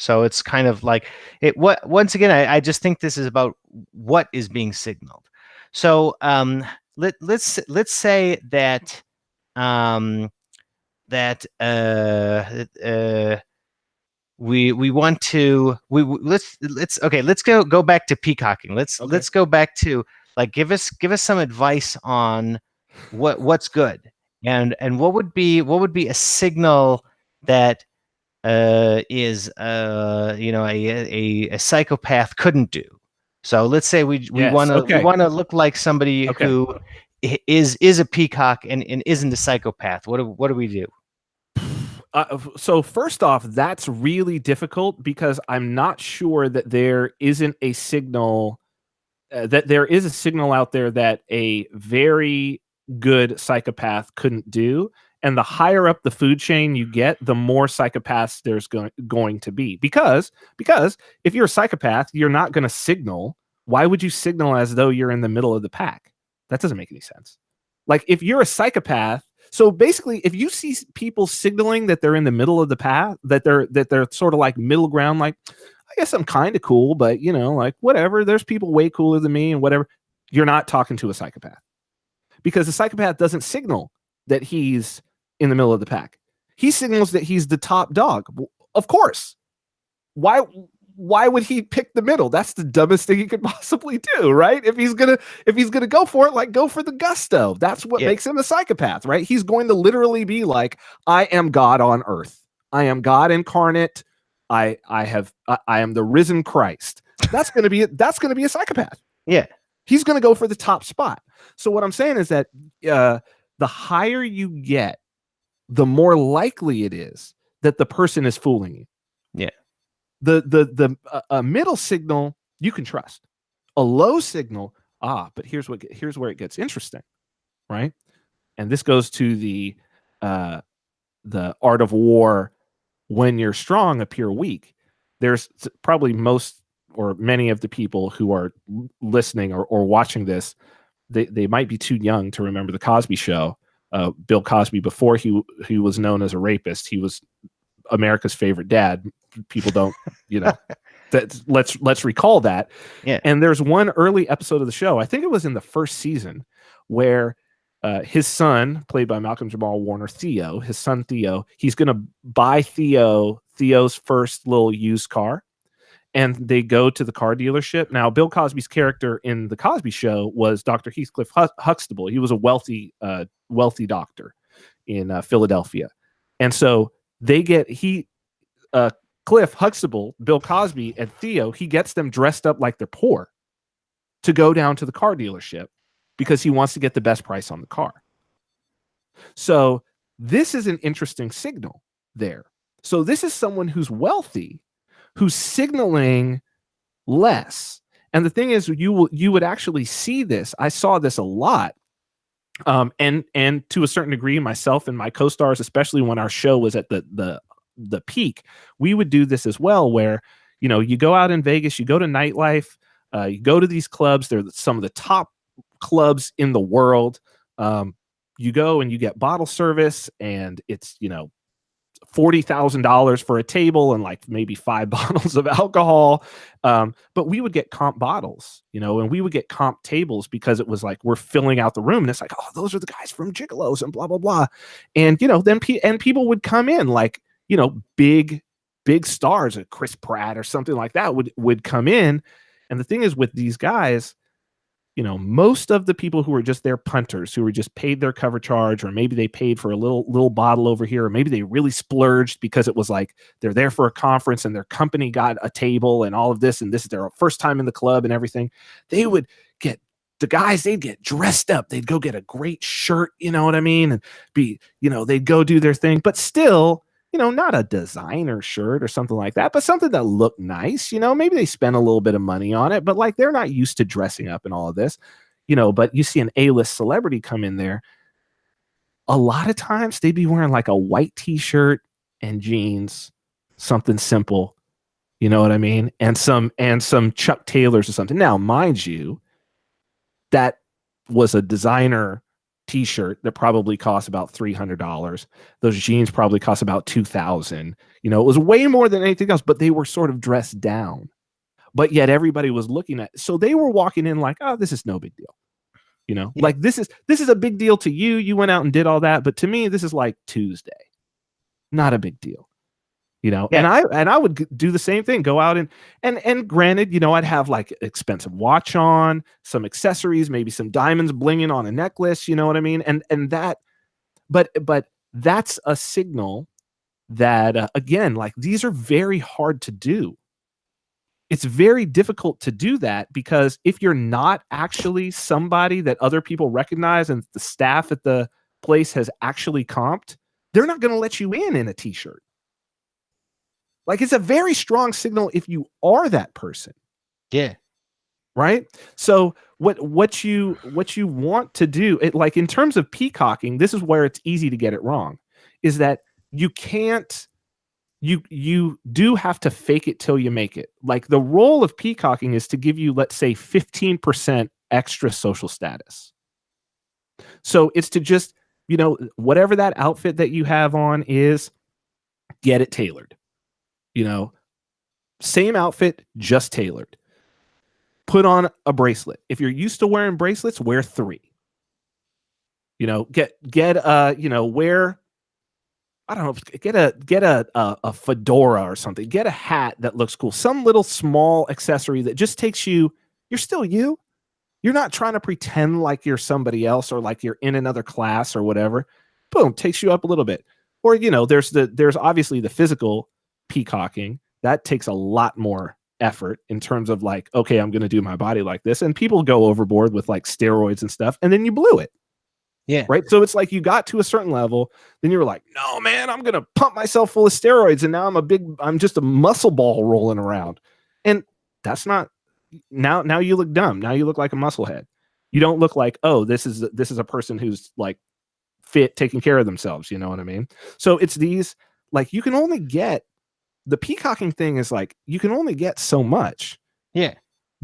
So it's kind of like once again, I just think this is about what is being signaled. So let's say that um, that we want to let's okay, let's go back to peacocking. Let's go back to, like, give us some advice on what's good, and what would be a signal that is a psychopath couldn't do. So let's say we Yes. want to Okay. look like somebody Okay. who is a peacock and isn't a psychopath. What do we do? So first off, that's really difficult, because I'm not sure that there isn't a signal, that there is a signal out there that a very good psychopath couldn't do. And the higher up the food chain you get, the more psychopaths there's going to be. Because if you're a psychopath, you're not going to signal. Why would you signal as though you're in the middle of the pack? That doesn't make any sense. Like, if you're a psychopath, so basically, if you see people signaling that they're in the middle of the path, that they're sort of like middle ground, like, I guess I'm kind of cool, but like, whatever. There's people way cooler than me and whatever. You're not talking to a psychopath, because the psychopath doesn't signal that he's in the middle of the pack. He signals that he's the top dog. Of course. Why would he pick the middle? That's the dumbest thing he could possibly do, right? If he's gonna go for it, like, go for the gusto. That's what Yeah. makes him a psychopath, right? He's going to literally be like, I am God on earth. I am God incarnate. I am the risen Christ. That's going to be a psychopath. Yeah. He's going to go for the top spot. So what I'm saying is that the higher you get, the more likely it is that the person is fooling you. Yeah. The middle signal you can trust. A low signal, but here's where it gets interesting, right? And this goes to the art of war. When you're strong, appear weak. There's probably most or many of the people who are listening or watching this, they might be too young to remember the Cosby Show. Bill Cosby, before he was known as a rapist, he was America's favorite dad. People don't, let's recall that. Yeah. And there's one early episode of the show, I think it was in the first season, where his son, played by Malcolm Jamal Warner, Theo, his son Theo, he's going to buy Theo's first little used car. And they go to the car dealership. Now, Bill Cosby's character in the Cosby Show was Dr. Heathcliff Huxtable. He was a wealthy doctor in Philadelphia. And so Cliff Huxtable, Bill Cosby, and Theo, he gets them dressed up like they're poor to go down to the car dealership because he wants to get the best price on the car. So this is an interesting signal there. So this is someone who's wealthy, who's signaling less. And the thing is, you would actually see this. I saw this a lot. And to a certain degree, myself and my co-stars, especially when our show was at the peak, we would do this as well, where, you go out in Vegas, you go to nightlife, you go to these clubs. They're some of the top clubs in the world. You go and you get bottle service, and it's, $40,000 for a table and like maybe 5 bottles of alcohol. But we would get comp bottles, and we would get comp tables because it was like, we're filling out the room, and it's like, oh, those are the guys from Gigolos and blah, blah, blah. And, then people would come in like, big stars, Chris Pratt or something like that would come in. And the thing is with these guys, most of the people who were just their punters, who were just paid their cover charge, or maybe they paid for a little bottle over here, or maybe they really splurged because it was like they're there for a conference and their company got a table and all of this, and this is their first time in the club and everything. They'd get dressed up. They'd go get a great shirt, you know what I mean? And they'd go do their thing, but still, not a designer shirt or something like that, but something that looked nice. Maybe they spent a little bit of money on it, but like they're not used to dressing up and all of this, but you see an A-list celebrity come in there. A lot of times they'd be wearing like a white t-shirt and jeans, something simple, you know what I mean? And some Chuck Taylors or something. Now, mind you, that was a designer t-shirt that probably cost about $300. Those jeans probably cost about $2,000. It was way more than anything else, but they were sort of dressed down. But yet everybody was looking at, so they were walking in like, oh, this is no big deal. Yeah. Like this is a big deal to you. You went out and did all that, but to me, this is like Tuesday. Not a big deal. Yeah. And I would do the same thing, go out and granted, I'd have like expensive watch on, some accessories, maybe some diamonds blinging on a necklace, you know what I mean? And that, but that's a signal that, again, like these are very hard to do. It's very difficult to do that because if you're not actually somebody that other people recognize and the staff at the place has actually comped, they're not going to let you in a t-shirt. Like it's a very strong signal if you are that person. Yeah. Right. So what you want to do, like in terms of peacocking, this is where it's easy to get it wrong, is that you do have to fake it till you make it. Like the role of peacocking is to give you, let's say, 15% extra social status. So it's to just, whatever that outfit that you have on is, get it tailored. Same outfit, just tailored. Put on a bracelet. If you're used to wearing bracelets, wear 3. Wear, I don't know, get a fedora or something. Get a hat that looks cool. Some little small accessory that just takes you, you're still you. You're not trying to pretend like you're somebody else or like you're in another class or whatever. Boom, takes you up a little bit. Or, there's obviously the physical peacocking, that takes a lot more effort in terms of like, okay, I'm going to do my body like this. And people go overboard with like steroids and stuff, and then you blew it. Yeah. Right. So it's like you got to a certain level, then you were like, no, man, I'm going to pump myself full of steroids. And now I'm just a muscle ball rolling around. And that's not, now you look dumb. Now you look like a musclehead. You don't look like, oh, this is a person who's like fit, taking care of themselves. You know what I mean? So it's these, like, you can only get, the peacocking thing is like, you can only get so much. Yeah.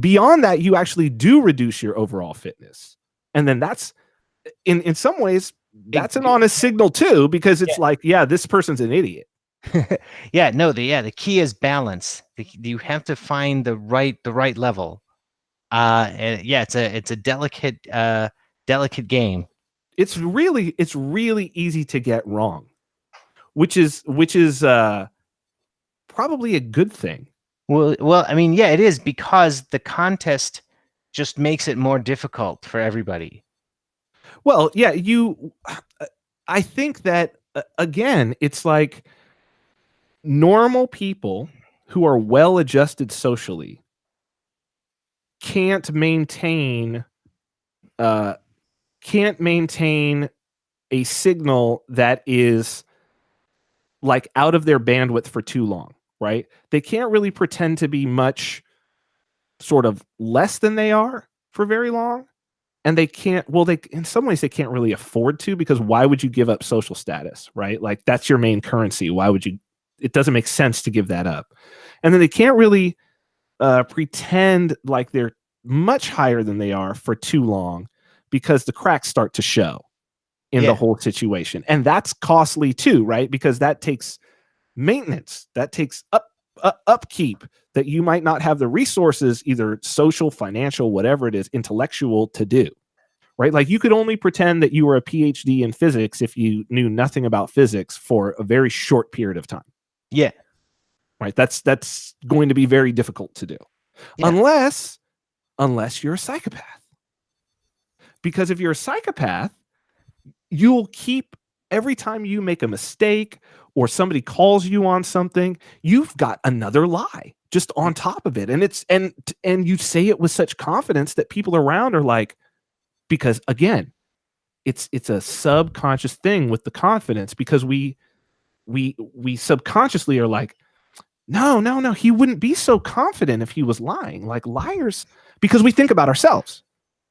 Beyond that, you actually do reduce your overall fitness. And then that's, in some ways, that's an honest signal too, because it's like, yeah, this person's an idiot. Yeah, no, the key is balance. You have to find the right level. And yeah, it's a delicate game. It's really easy to get wrong, which is probably a good thing. Well, I mean, yeah, it is, because the contest just makes it more difficult for everybody. Well, yeah, I think that again, it's like normal people who are well adjusted socially can't maintain a signal that is like out of their bandwidth for too long, right? They can't really pretend to be much sort of less than they are for very long. And they can't, well, they, in some ways, they can't really afford to, because why would you give up social status, right? Like, that's your main currency. Why would you? It doesn't make sense to give that up. And then they can't really pretend like they're much higher than they are for too long, because the cracks start to show in the whole situation. And that's costly too, right? Because that takes maintenance, that takes upkeep, that you might not have the resources, either social, financial, whatever it is, intellectual, to do, right? Like, you could only pretend that you were a PhD in physics if you knew nothing about physics for a very short period of time. Yeah. Right. That's going to be very difficult to do. Yeah. Unless you're a psychopath. Because if you're a psychopath, you'll keep, every time you make a mistake or somebody calls you on something, you've got another lie just on top of it. And it's, and you say it with such confidence that people around are like, because again, it's a subconscious thing with the confidence, because we subconsciously are like, no, he wouldn't be so confident if he was lying. Like, liars, because we think about ourselves.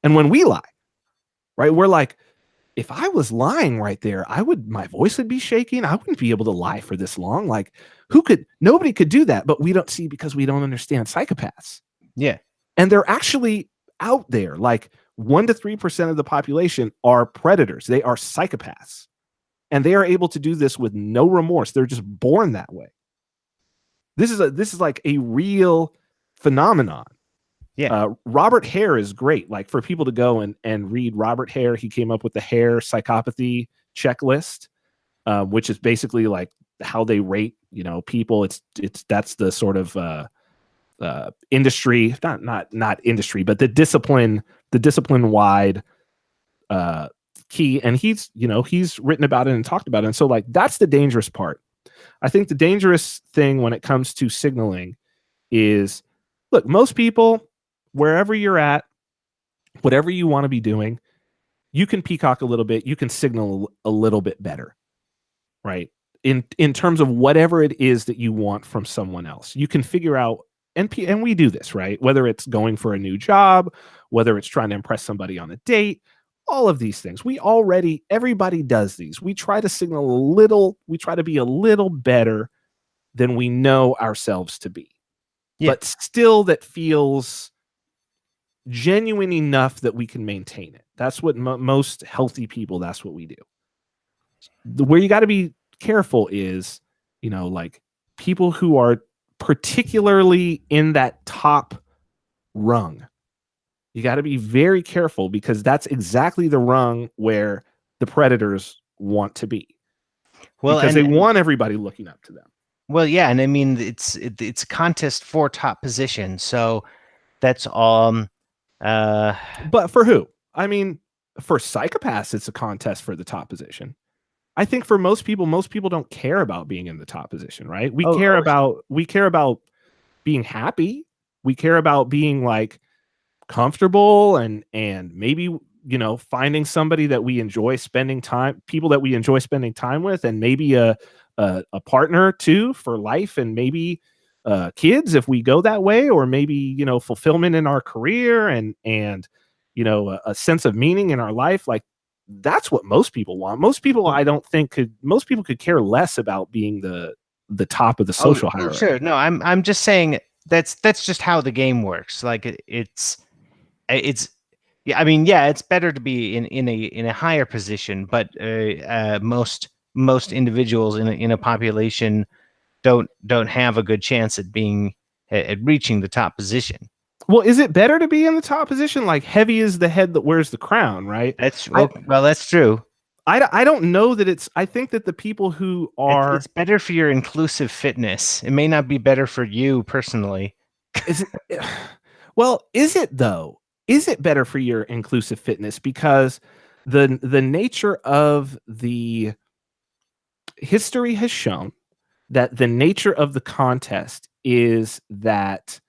And when we lie, right, we're like, if I was lying right there, my voice would be shaking. I wouldn't be able to lie for this long. Like, nobody could do that. But we don't see, because we don't understand psychopaths. Yeah. And they're actually out there. Like, 1 to 3% of the population are predators. They are psychopaths. And they are able to do this with no remorse. They're just born that way. This is like a real phenomenon. Yeah. Robert Hare is great. Like, for people to go and read Robert Hare, he came up with the Hare psychopathy checklist, which is basically like how they rate, people. That's the sort of industry, not industry, but the discipline wide key. And he's written about it and talked about it. And so, like, that's the dangerous part. I think the dangerous thing when it comes to signaling is, look, most people, wherever you're at, whatever you want to be doing, you can peacock a little bit, you can signal a little bit better, right? In terms of whatever it is that you want from someone else, you can figure out, and we do this, right? Whether it's going for a new job, whether it's trying to impress somebody on a date, all of these things, everybody does these. We try to signal a little, we try to be a little better than we know ourselves to be. Yeah. But still that feels genuine enough that we can maintain it. That's what most healthy people, that's what we do. Where you got to be careful is, like, people who are particularly in that top rung. You got to be very careful, because that's exactly the rung where the predators want to be. Well, because they want everybody looking up to them. Well, yeah, and I mean, it's a contest for top position, so that's But for who? I mean, for psychopaths, it's a contest for the top position. I think for most people don't care about being in the top position, right? We Oh, care oh, about being happy. We care about being like comfortable and maybe finding somebody that we enjoy spending time people that we enjoy spending time with, and maybe a partner too for life, and maybe kids if we go that way, or maybe fulfillment in our career, and a sense of meaning in our life. Like that's what most people want. Most people, oh, I don't think most people could care less about being the top of the oh, social oh, hierarchy. sure. No, I'm just saying that's just how the game works. Like it's yeah. I mean, yeah, it's better to be in a higher position, but most individuals in a population don't have a good chance at being at reaching the top position. Well, is it better to be in the top position? Like heavy is the head that wears the crown, right? That's I well, that's true. I don't know that it's. I think that the people who It's are better for your inclusive fitness. It may not be better for you personally. is it well, is it though? Is it better for your inclusive fitness? Because the nature of the history has shown that the nature of the contest is that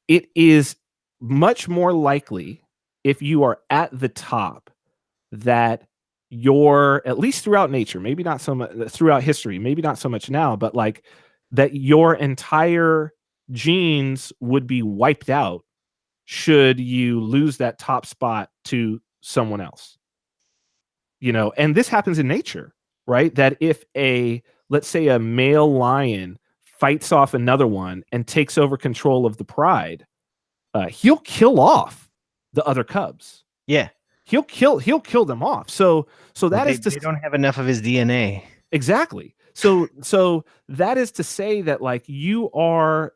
it is much more likely, if you are at the top, that your, at least throughout nature, maybe not so much throughout history, maybe not so much now, but like that your entire genes would be wiped out should you lose that top spot to someone else. And this happens in nature, right? That if let's say a male lion fights off another one and takes over control of the pride, he'll kill off the other cubs. Yeah. He'll kill them off. So Well, that is they don't have enough of his DNA. exactly. So that is to say that like you are,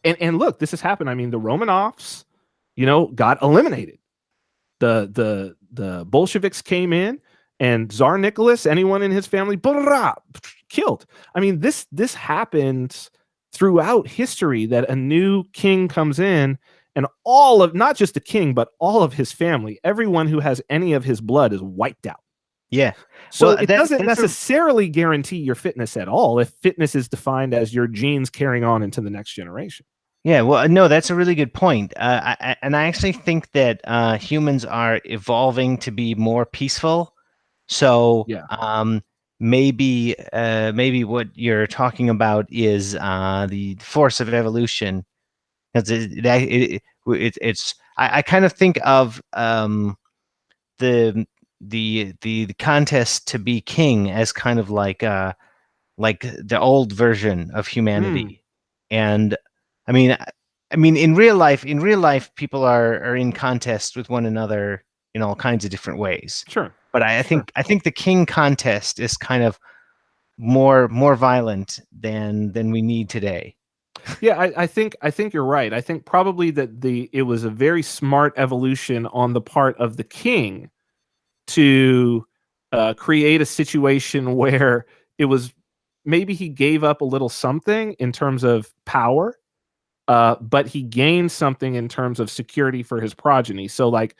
and look, this has happened. I mean, the Romanovs, got eliminated. The Bolsheviks came in, and Tsar Nicholas, anyone in his family, killed. I mean, this happens throughout history, that a new king comes in, and all of, not just the king, but all of his family, everyone who has any of his blood, is wiped out. Yeah. So Well, it doesn't necessarily guarantee your fitness at all, if fitness is defined as your genes carrying on into the next generation. yeah. Well, no, that's a really good point. And I actually think that humans are evolving to be more peaceful. So Yeah. maybe what you're talking about is the force of evolution. Because it's I kind of think of the the contest to be king as kind of like the old version of Mm, humanity. And I mean in real life people are in contest with one another in all kinds of different ways. sure. But I Sure. think I think the king contest is kind of more violent than we need today. Yeah, I think you're right. I think probably that it was a very smart evolution on the part of the king to create a situation where it was, maybe he gave up a little something in terms of power, but he gained something in terms of security for his progeny. So like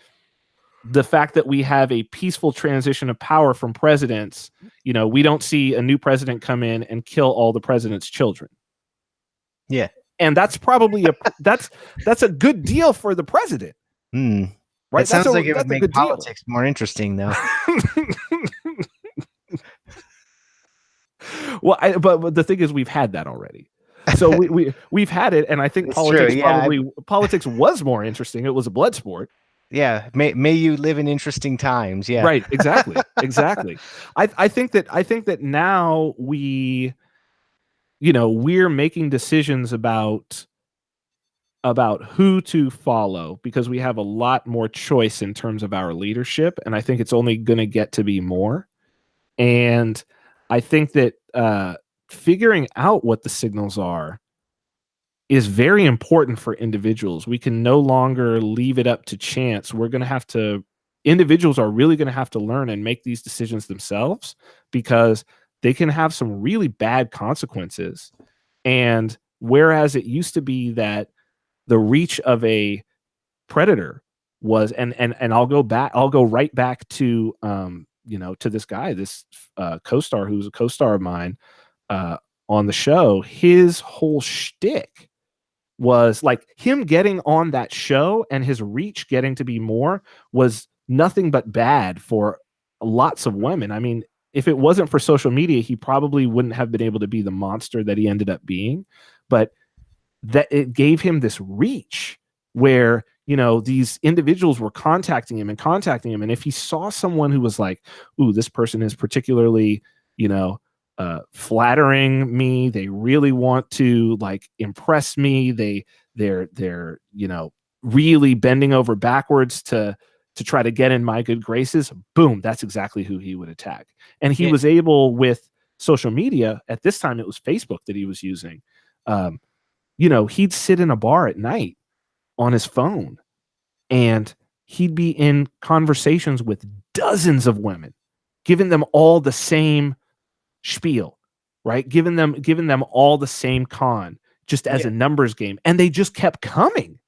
the fact that we have a peaceful transition of power from presidents, we don't see a new president come in and kill all the president's children. Yeah. And that's probably that's a good deal for the president, Hmm. That right? sounds like it would That's a make good deal. politics more interesting, though. Well, but the thing is, we've had that already. So we've had it, and I think It's true. Yeah. politics was more interesting. It was a blood sport. Yeah. May you live in interesting times. Yeah. Right, exactly. Exactly. I think that now we're making decisions about who to follow, because we have a lot more choice in terms of our leadership, and I think it's only going to get to be more. And I think that figuring out what the signals are is very important for individuals. We can no longer leave it up to chance. We're going to have to, individuals are really going to have to learn and make these decisions themselves, because they can have some really bad consequences. And whereas it used to be that the reach of a predator was, and I'll go right back to to this guy, this co-star who's a co-star of mine uh, on the show. His whole shtick was like him getting on that show and his reach getting to be more was nothing but bad for lots of women. I mean, if it wasn't for social media, he probably wouldn't have been able to be the monster that he ended up being. But that it gave him this reach where these individuals were contacting him, and if he saw someone who was like, ooh, this person is particularly flattering me, they really want to like impress me, they're really bending over backwards to try to get in my good graces, boom, that's exactly who he would attack. And he Yeah. was able, with social media at this time, it was Facebook that he was using. He'd sit in a bar at night on his phone and he'd be in conversations with dozens of women, giving them all the same spiel, right? Giving them all the same con, just as Yeah. a numbers game. And they just kept coming.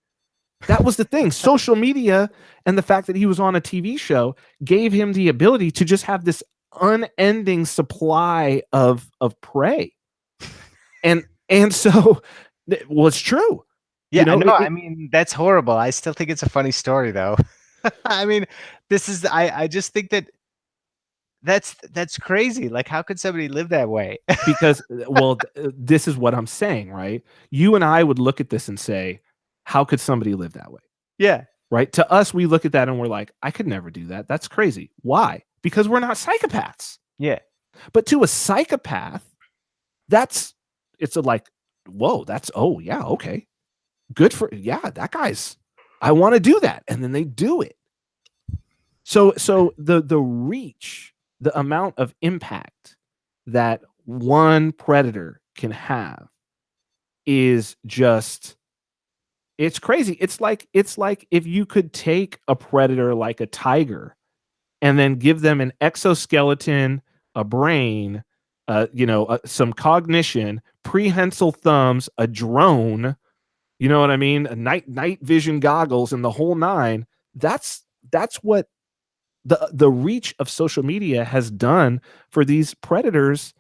That was the thing. Social media and the fact that he was on a TV show gave him the ability to just have this unending supply of prey. And so, well, it's true. Yeah, no, I mean, that's horrible. I still think it's a funny story, though. I mean, I just think that's crazy. Like, how could somebody live that way? Because, well, this is what I'm saying, right? You and I would look at this and say, how could somebody live that way? Yeah. Right? To us, we look at that and we're like, I could never do that. That's crazy. Why? Because we're not psychopaths. Yeah. But to a psychopath, it's like, whoa, oh yeah, okay. Good for, yeah, that guy's, I want to do that. And then they do it. So the reach, the amount of impact that one predator can have is just, it's crazy. It's like if you could take a predator like a tiger and then give them an exoskeleton, a brain, some cognition, prehensile thumbs, a drone, you know what I mean? A night vision goggles and the whole nine. That's what the reach of social media has done for these predators,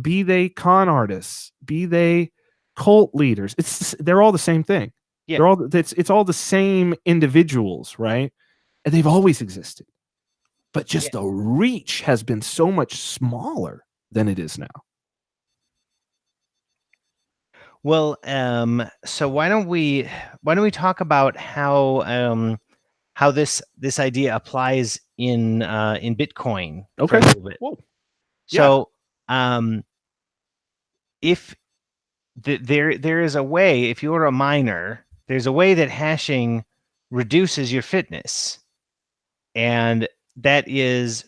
be they con artists, be they cult leaders. They're all the same thing. Yeah. It's all the same individuals, right? And they've always existed. But just the reach has been so much smaller than it is now. Well, so why don't we talk about how this idea applies in Bitcoin for a Okay. little bit. Whoa. So, if there is a way, if you're a miner, there's a way that hashing reduces your fitness, and that is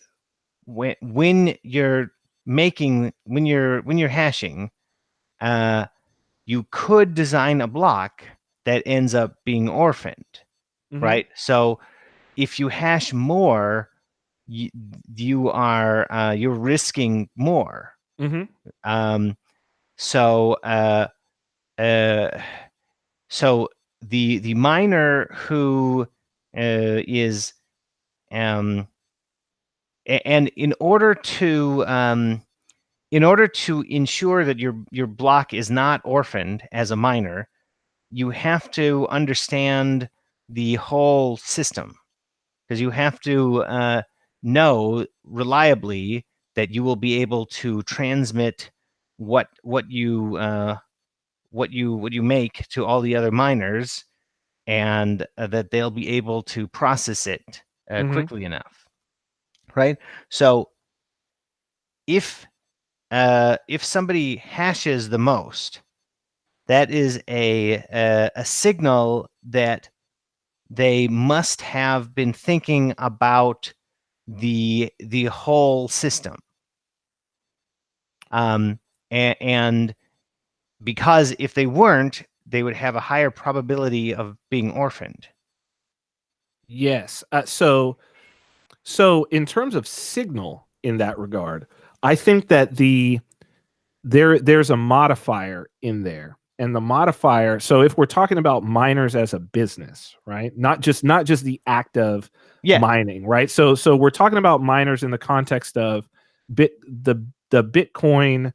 when you're hashing, you could design a block that ends up being orphaned, right? So if you hash more, you're risking more. So the miner who is and in order to ensure that your block is not orphaned as a miner, you have to understand the whole system, because you have to know reliably that you will be able to transmit what you make to all the other miners, and that they'll be able to process it quickly enough, right? So if somebody hashes the most, that is a signal that they must have been thinking about the whole system. And because if they weren't, they would have a higher probability of being orphaned. Yes. So in terms of signal in that regard, I think that there's a modifier in there and the modifier. So if we're talking about miners as a business, right? Not just the act of Yeah. mining, right? So we're talking about miners in the context of bit the Bitcoin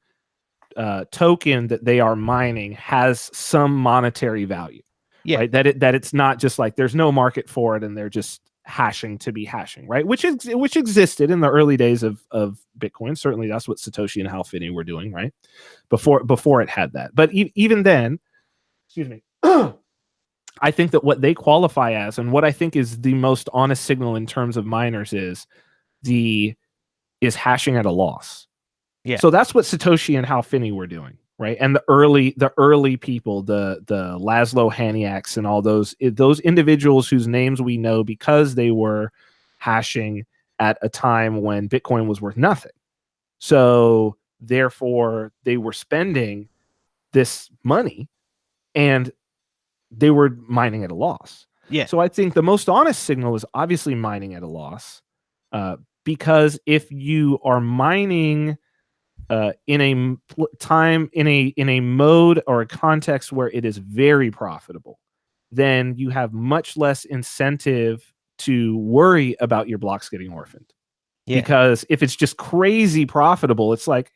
token that they are mining has some monetary value, Yeah. right? That it's not just like there's no market for it and they're just hashing to be hashing, right? Which existed in the early days of Bitcoin. Certainly, that's what Satoshi and Hal Finney were doing, right? Before it had that. But even then, excuse me. I think that what they qualify as, and what I think is the most honest signal in terms of miners, the is hashing at a loss. Yeah. So that's what Satoshi and Hal Finney were doing, right? And the early people, the Laszlo Haniaks and all those individuals whose names we know because they were hashing at a time when Bitcoin was worth nothing. So therefore, they were spending this money and they were mining at a loss. Yeah. So I think the most honest signal is obviously mining at a loss, uh, because if you are mining in a mode or a context where it is very profitable, then you have much less incentive to worry about your blocks getting orphaned. Yeah. Because if it's just crazy profitable, it's like,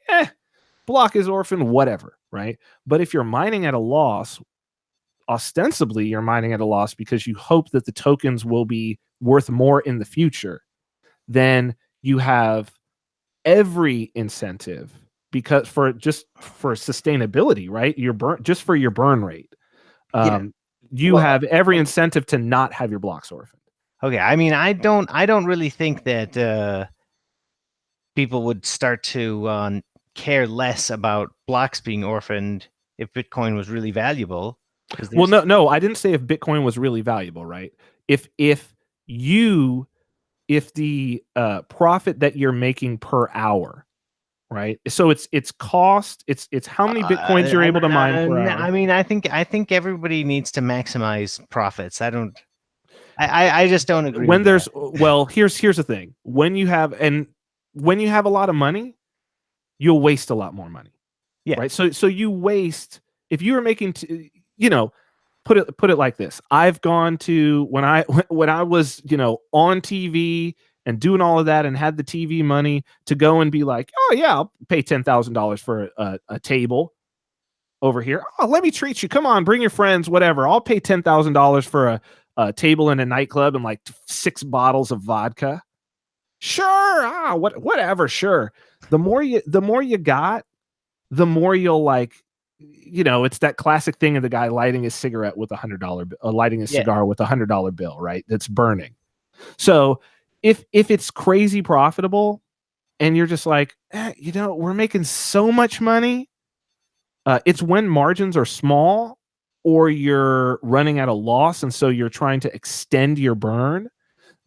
block is orphaned, whatever, right? But if you're mining at a loss, ostensibly you're mining at a loss because you hope that the tokens will be worth more in the future, then you have every incentive, because for sustainability, right? Your burn, just for your burn rate, Yeah. um, you Well, have every incentive to not have your blocks orphaned. okay. I mean, I don't really think that people would start to care less about blocks being orphaned if Bitcoin was really valuable, because Well, there's no, I didn't say if Bitcoin was really valuable, right? If you if the profit that you're making per hour, right? So it's cost, it's how many bitcoins you're able to mine per hour. I mean, I think everybody needs to maximize profits. I just don't agree When with that. there's well, here's the thing. When you have a lot of money, you'll waste a lot more money, Yeah. right? So you waste, if you were making you know, put it like this. I've gone to when I was, on TV and doing all of that and had the TV money to go and be like, "Oh yeah, I'll pay $10,000 for a table over here. Oh, let me treat you. Come on, bring your friends, whatever. I'll pay $10,000 for a table in a nightclub and like 6 bottles of vodka. Sure, whatever, sure. The more you got, the more you'll like, it's that classic thing of the guy lighting his cigarette with lighting his Yeah. cigar with $100 bill, right? That's burning. So if it's crazy profitable and you're just like, we're making so much money, it's when margins are small or you're running at a loss, and so you're trying to extend your burn,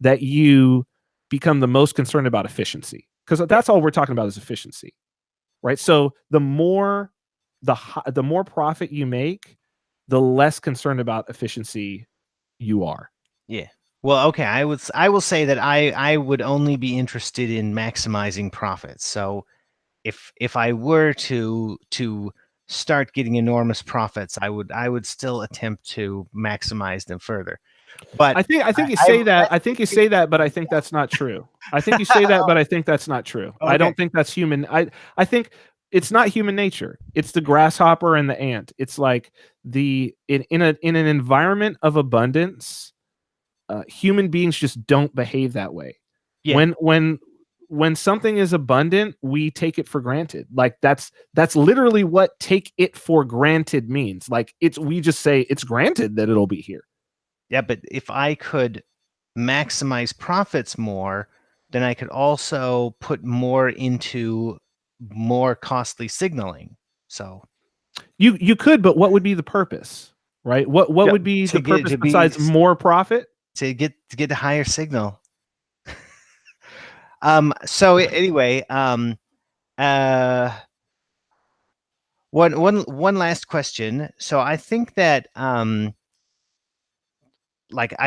that you become the most concerned about efficiency, because Yeah. that's all we're talking about is efficiency, right? So the more profit you make, the less concerned about efficiency you are. Yeah. Well, okay. I will say that I would only be interested in maximizing profits. So if I were to start getting enormous profits, I would still attempt to maximize them further. But I think you I've say that. I think you say that, but I think that's not true. I think you say that, but I think that's not true. I okay. don't think that's human. I think it's not human nature. It's the grasshopper and the ant. It's like in an environment of abundance, human beings just don't behave that way. Yeah. When something is abundant, we take it for granted. Like that's literally what take it for granted means. Like we just say it's granted that it'll be here. Yeah, but if I could maximize profits more, then I could also put more into more costly signaling. So You could, but what would be the purpose, right? What yeah, would be to the get purpose to be besides more profit? to get a higher signal. So anyway, uh one last question. So I think that I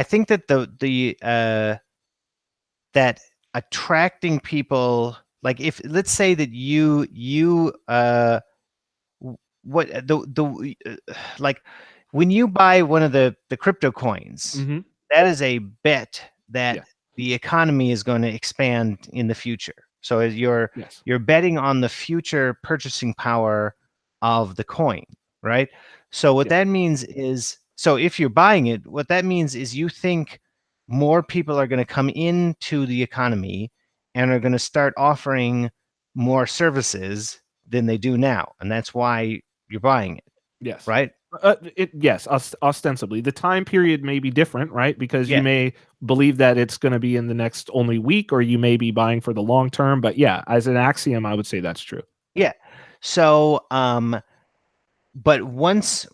think that the that attracting people, like, if let's say that you what the like when you buy one of the crypto coins, Mm-hmm. that is a bet that Yeah. the economy is going to expand in the future. So Yes. you're betting on the future purchasing power of the coin, right? So what Yeah. that means is, so if you're buying it, what that means is you think more people are going to come into the economy and are going to start offering more services than they do now, and that's why you're buying it, Yes. right? Yes, ostensibly. The time period may be different, right? Because you Yeah, may believe that it's going to be in the next only week, or you may be buying for the long term. But yeah, as an axiom, I would say that's true. yeah. So, but once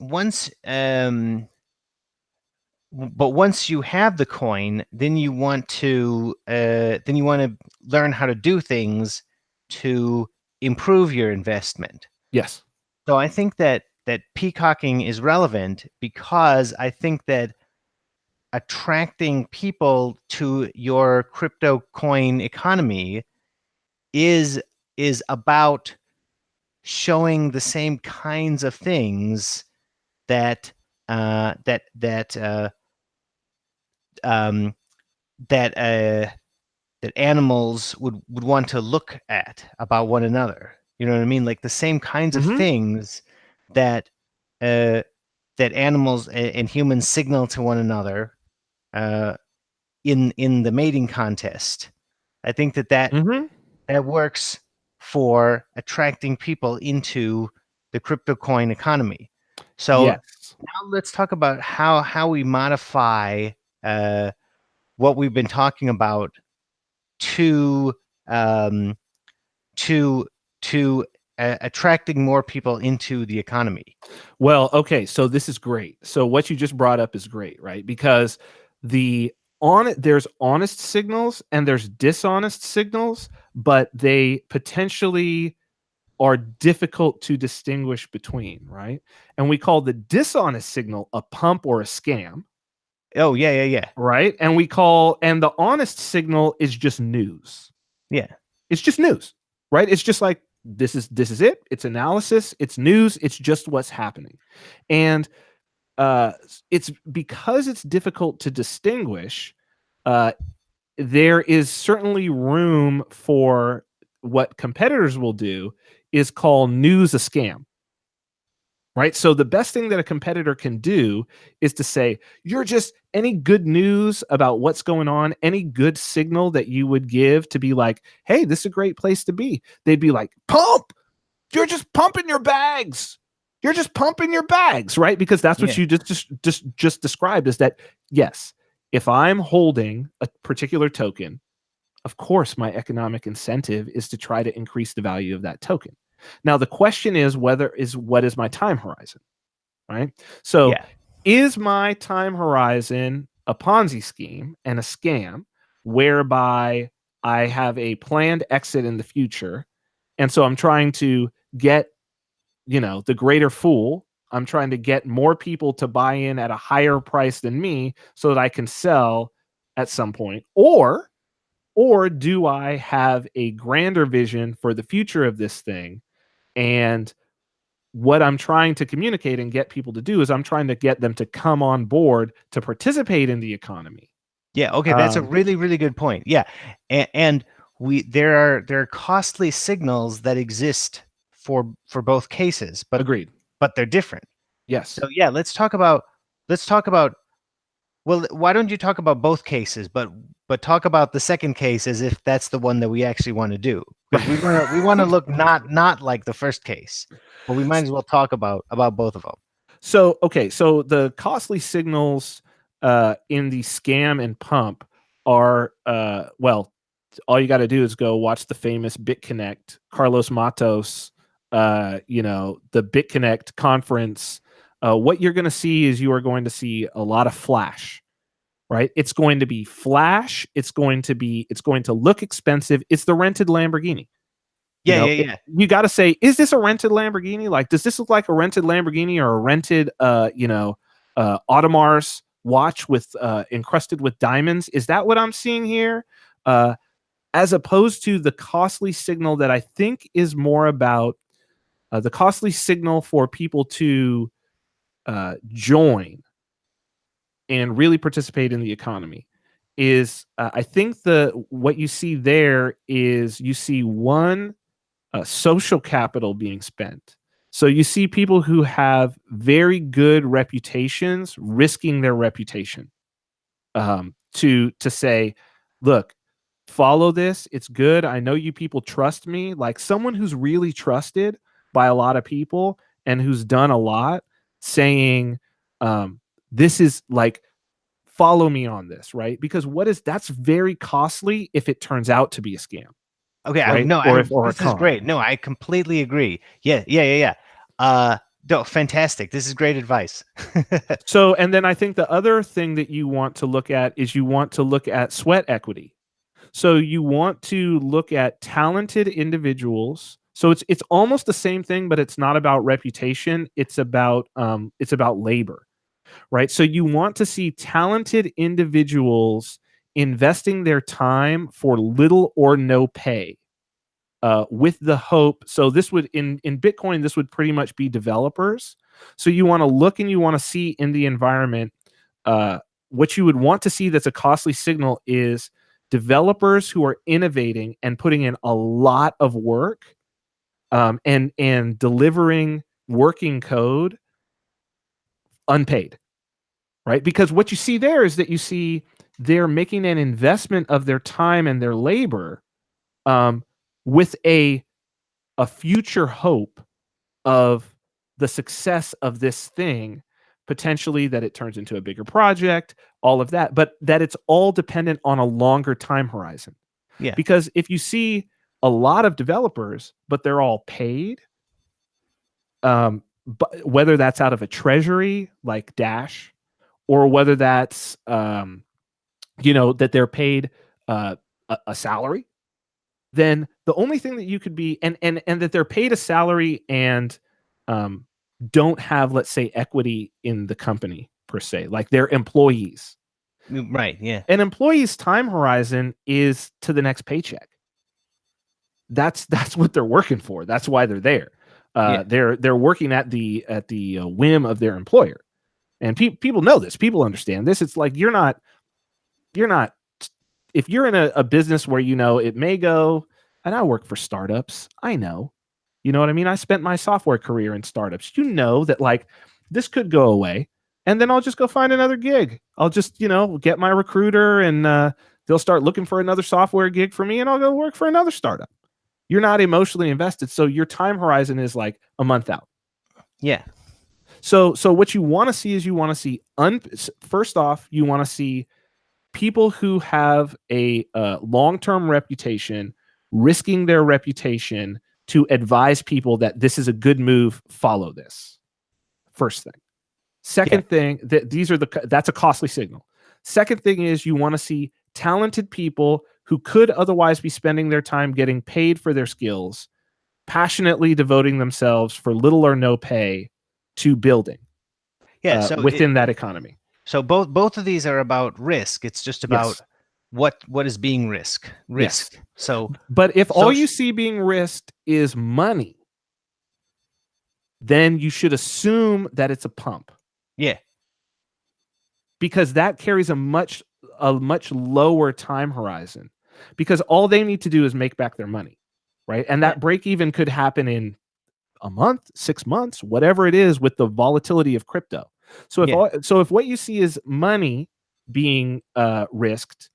you have the coin, then you want to learn how to do things to improve your investment. Yes. So I think that peacocking is relevant because I think that attracting people to your crypto coin economy is is about showing the same kinds of things that uh, that that uh, um, that that animals would want to look at about one another. You know what I mean? Like the same kinds of Mm-hmm. things that uh, that animals and humans signal to one another uh, in the mating contest. I think Mm-hmm. that works for attracting people into the crypto coin economy. So Yes. now let's talk about how we modify uh, what we've been talking about to um, to attracting more people into the economy. Well, okay, so this is great. So what you just brought up is great, right? Because the there's honest signals and there's dishonest signals, but they potentially are difficult to distinguish between, right? And we call the dishonest signal a pump or a scam, Oh yeah, yeah, yeah, right? And the honest signal is just news. yeah, It's just news, right? It's just like this is it. It's analysis, it's news, it's just what's happening. And it's because it's difficult to distinguish, uh, there is certainly room for what competitors will do is call news a scam, right? So the best thing that a competitor can do is to say, you're just any good news about what's going on, any good signal that you would give to be like, hey, this is a great place to be. They'd be like, pump, you're just pumping your bags. You're just pumping your bags, right? Because that's what yeah, you just described is that yes, if I'm holding a particular token, of course my economic incentive is to try to increase the value of that token. Now the question is what is my time horizon, right? So yeah, is my time horizon a Ponzi scheme and a scam whereby I have a planned exit in the future, and so I'm trying to get, the greater fool. I'm trying to get more people to buy in at a higher price than me so that I can sell at some point. Or do I have a grander vision for the future of this thing? And what I'm trying to communicate and get people to do is I'm trying to get them to come on board to participate in the economy. yeah. Okay, that's a Um, really really good point. Yeah, and we there are costly signals that exist for both cases, Agreed. but they're different. Yes. So yeah, let's talk about. Well, why don't you talk about both cases, but talk about the second case as if that's the one that we actually want to do, because we want to look not like the first case, but we might as well talk about both of them. So, okay, so the costly signals in the scam and pump are, well, all you got to do is go watch the famous BitConnect, Carlos Matos, the BitConnect conference. What you're going to see is you are going to see a lot of flash, right? It's going to be flash. It's going to look expensive. It's the rented Lamborghini. Yeah, yeah, yeah, You got to say, is this a rented Lamborghini? Like, does this look like a rented Lamborghini or a rented, Audemars watch with encrusted with diamonds? Is that what I'm seeing here? As opposed to the costly signal that I think is more about the costly signal for people to join and really participate in the economy is, I think the what you see there is you see one, social capital being spent. So you see people who have very good reputations risking their reputation, to say, look, follow this. It's good. I know you people trust me. Like someone who's really trusted by a lot of people and who's done a lot, saying, this is like, follow me on this, right? Because that's very costly if it turns out to be a scam, Okay, right? no, Or a this is con. great. No, I completely agree. Yeah. No, fantastic. This is great advice. So, and then I think the other thing that you want to look at is you want to look at sweat equity. So you want to look at talented individuals. So it's almost the same thing, but it's not about reputation. It's about labor, right? So you want to see talented individuals investing their time for little or no pay, with the hope. So this would in Bitcoin, this would pretty much be developers. So you want to look and you want to see in the environment, what you would want to see that's a costly signal is developers who are innovating and putting in a lot of work, and delivering working code unpaid, right? Because what you see there is that you see they're making an investment of their time and their labor, with a future hope of the success of this thing, potentially that it turns into a bigger project, all of that, but that it's all dependent on a longer time horizon. Yeah. Because if you see a lot of developers, but they're all paid, but whether that's out of a treasury like Dash, or whether that's, that they're paid, a salary, then the only thing that you could be, and that they're paid a salary and, um, don't have, let's say, equity in the company per se, like they're employees. Right. Yeah. An employee's time horizon is to the next paycheck. That's what they're working for. That's why they're there. Yeah. They're working at the whim of their employer, and people know this. People understand this. It's like you're not if you're in a business where it may go, and I work for startups, I know, you know what I mean? I spent my software career in startups. You know that like this could go away, and then I'll just go find another gig. I'll just, get my recruiter, and they'll start looking for another software gig for me, and I'll go work for another startup. You're not emotionally invested, so your time horizon is like a month out. Yeah. So what you want to see is first off, you want to see people who have a long-term reputation, risking their reputation to advise people that this is a good move, follow this. First thing. Second thing, that's a costly signal. Second thing is you want to see talented people who could otherwise be spending their time getting paid for their skills, passionately devoting themselves for little or no pay to building, Yeah. within that economy. So both of these are about risk. It's just about Yes. what is being risked. Yes. So, But if all you sh- see being risked is money, then you should assume that it's a pump, yeah, because that carries a much lower time horizon, because all they need to do is make back their money, right? And that break even could happen in a month, 6 months, whatever it is, with the volatility of crypto. So yeah, if what you see is money being risked,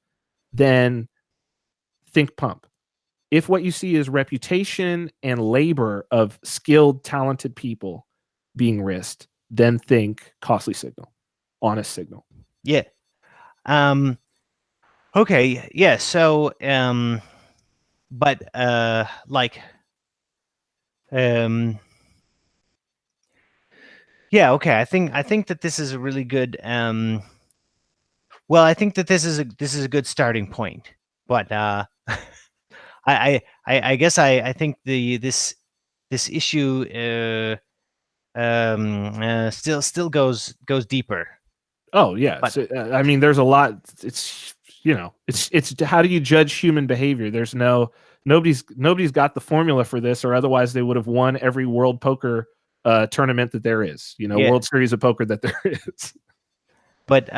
then think pump. If what you see is reputation and labor of skilled, talented people being risked, then think costly signal, honest signal. yeah. Okay, yeah. So, but like, um, yeah. Okay, I think that this is a really good. Well, I think that this is a good starting point. But I guess I think this issue still goes deeper. Oh yeah, But so, I mean, there's a lot. It's how do you judge human behavior? There's no nobody's got the formula for this, or otherwise they would have won every World Poker tournament that there is. Yeah. World Series of Poker that there is. But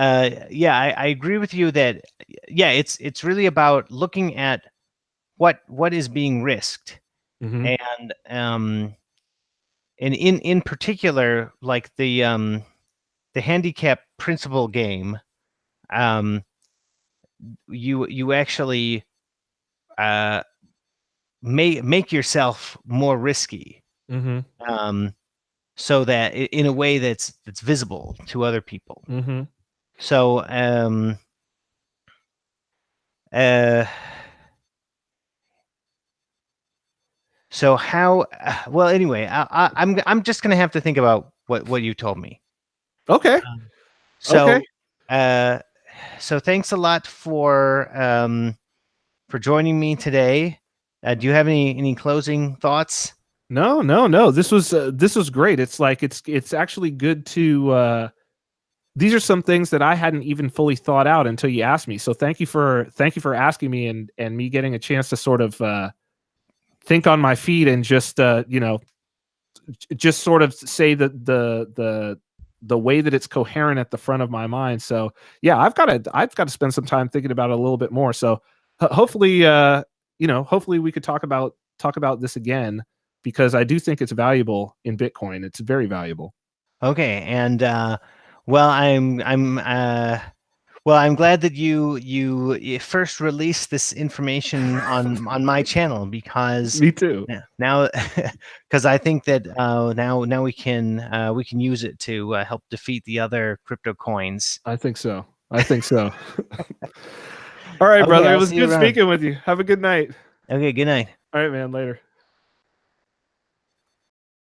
yeah, I agree with you that yeah, it's really about looking at what is being risked, Mm-hmm. and in particular, like the handicap principle game, you actually make yourself more risky, Mm-hmm. so that in a way that's visible to other people. Mm-hmm. So uh so how well, anyway, I'm just gonna have to think about what you told me. Okay. So Okay. uh so thanks a lot for joining me today. Do you have any closing thoughts? No, no, no. This was great. It's like it's actually good to these are some things that I hadn't even fully thought out until you asked me. So thank you for asking me, and me getting a chance to sort of think on my feet and just just sort of say the way that it's coherent at the front of my mind. So yeah, I've got to spend some time thinking about it a little bit more. So hopefully hopefully we could talk about this again, because I do think it's valuable in Bitcoin. It's very valuable. Okay, and well, I'm glad that you first released this information on my channel, because Me too. now because I think that now we can use it to help defeat the other crypto coins. I think so. I think so. All right, Okay, brother. It I'll was see you good around. speaking with you. Have a good night. Okay, good night. All right, man. Later.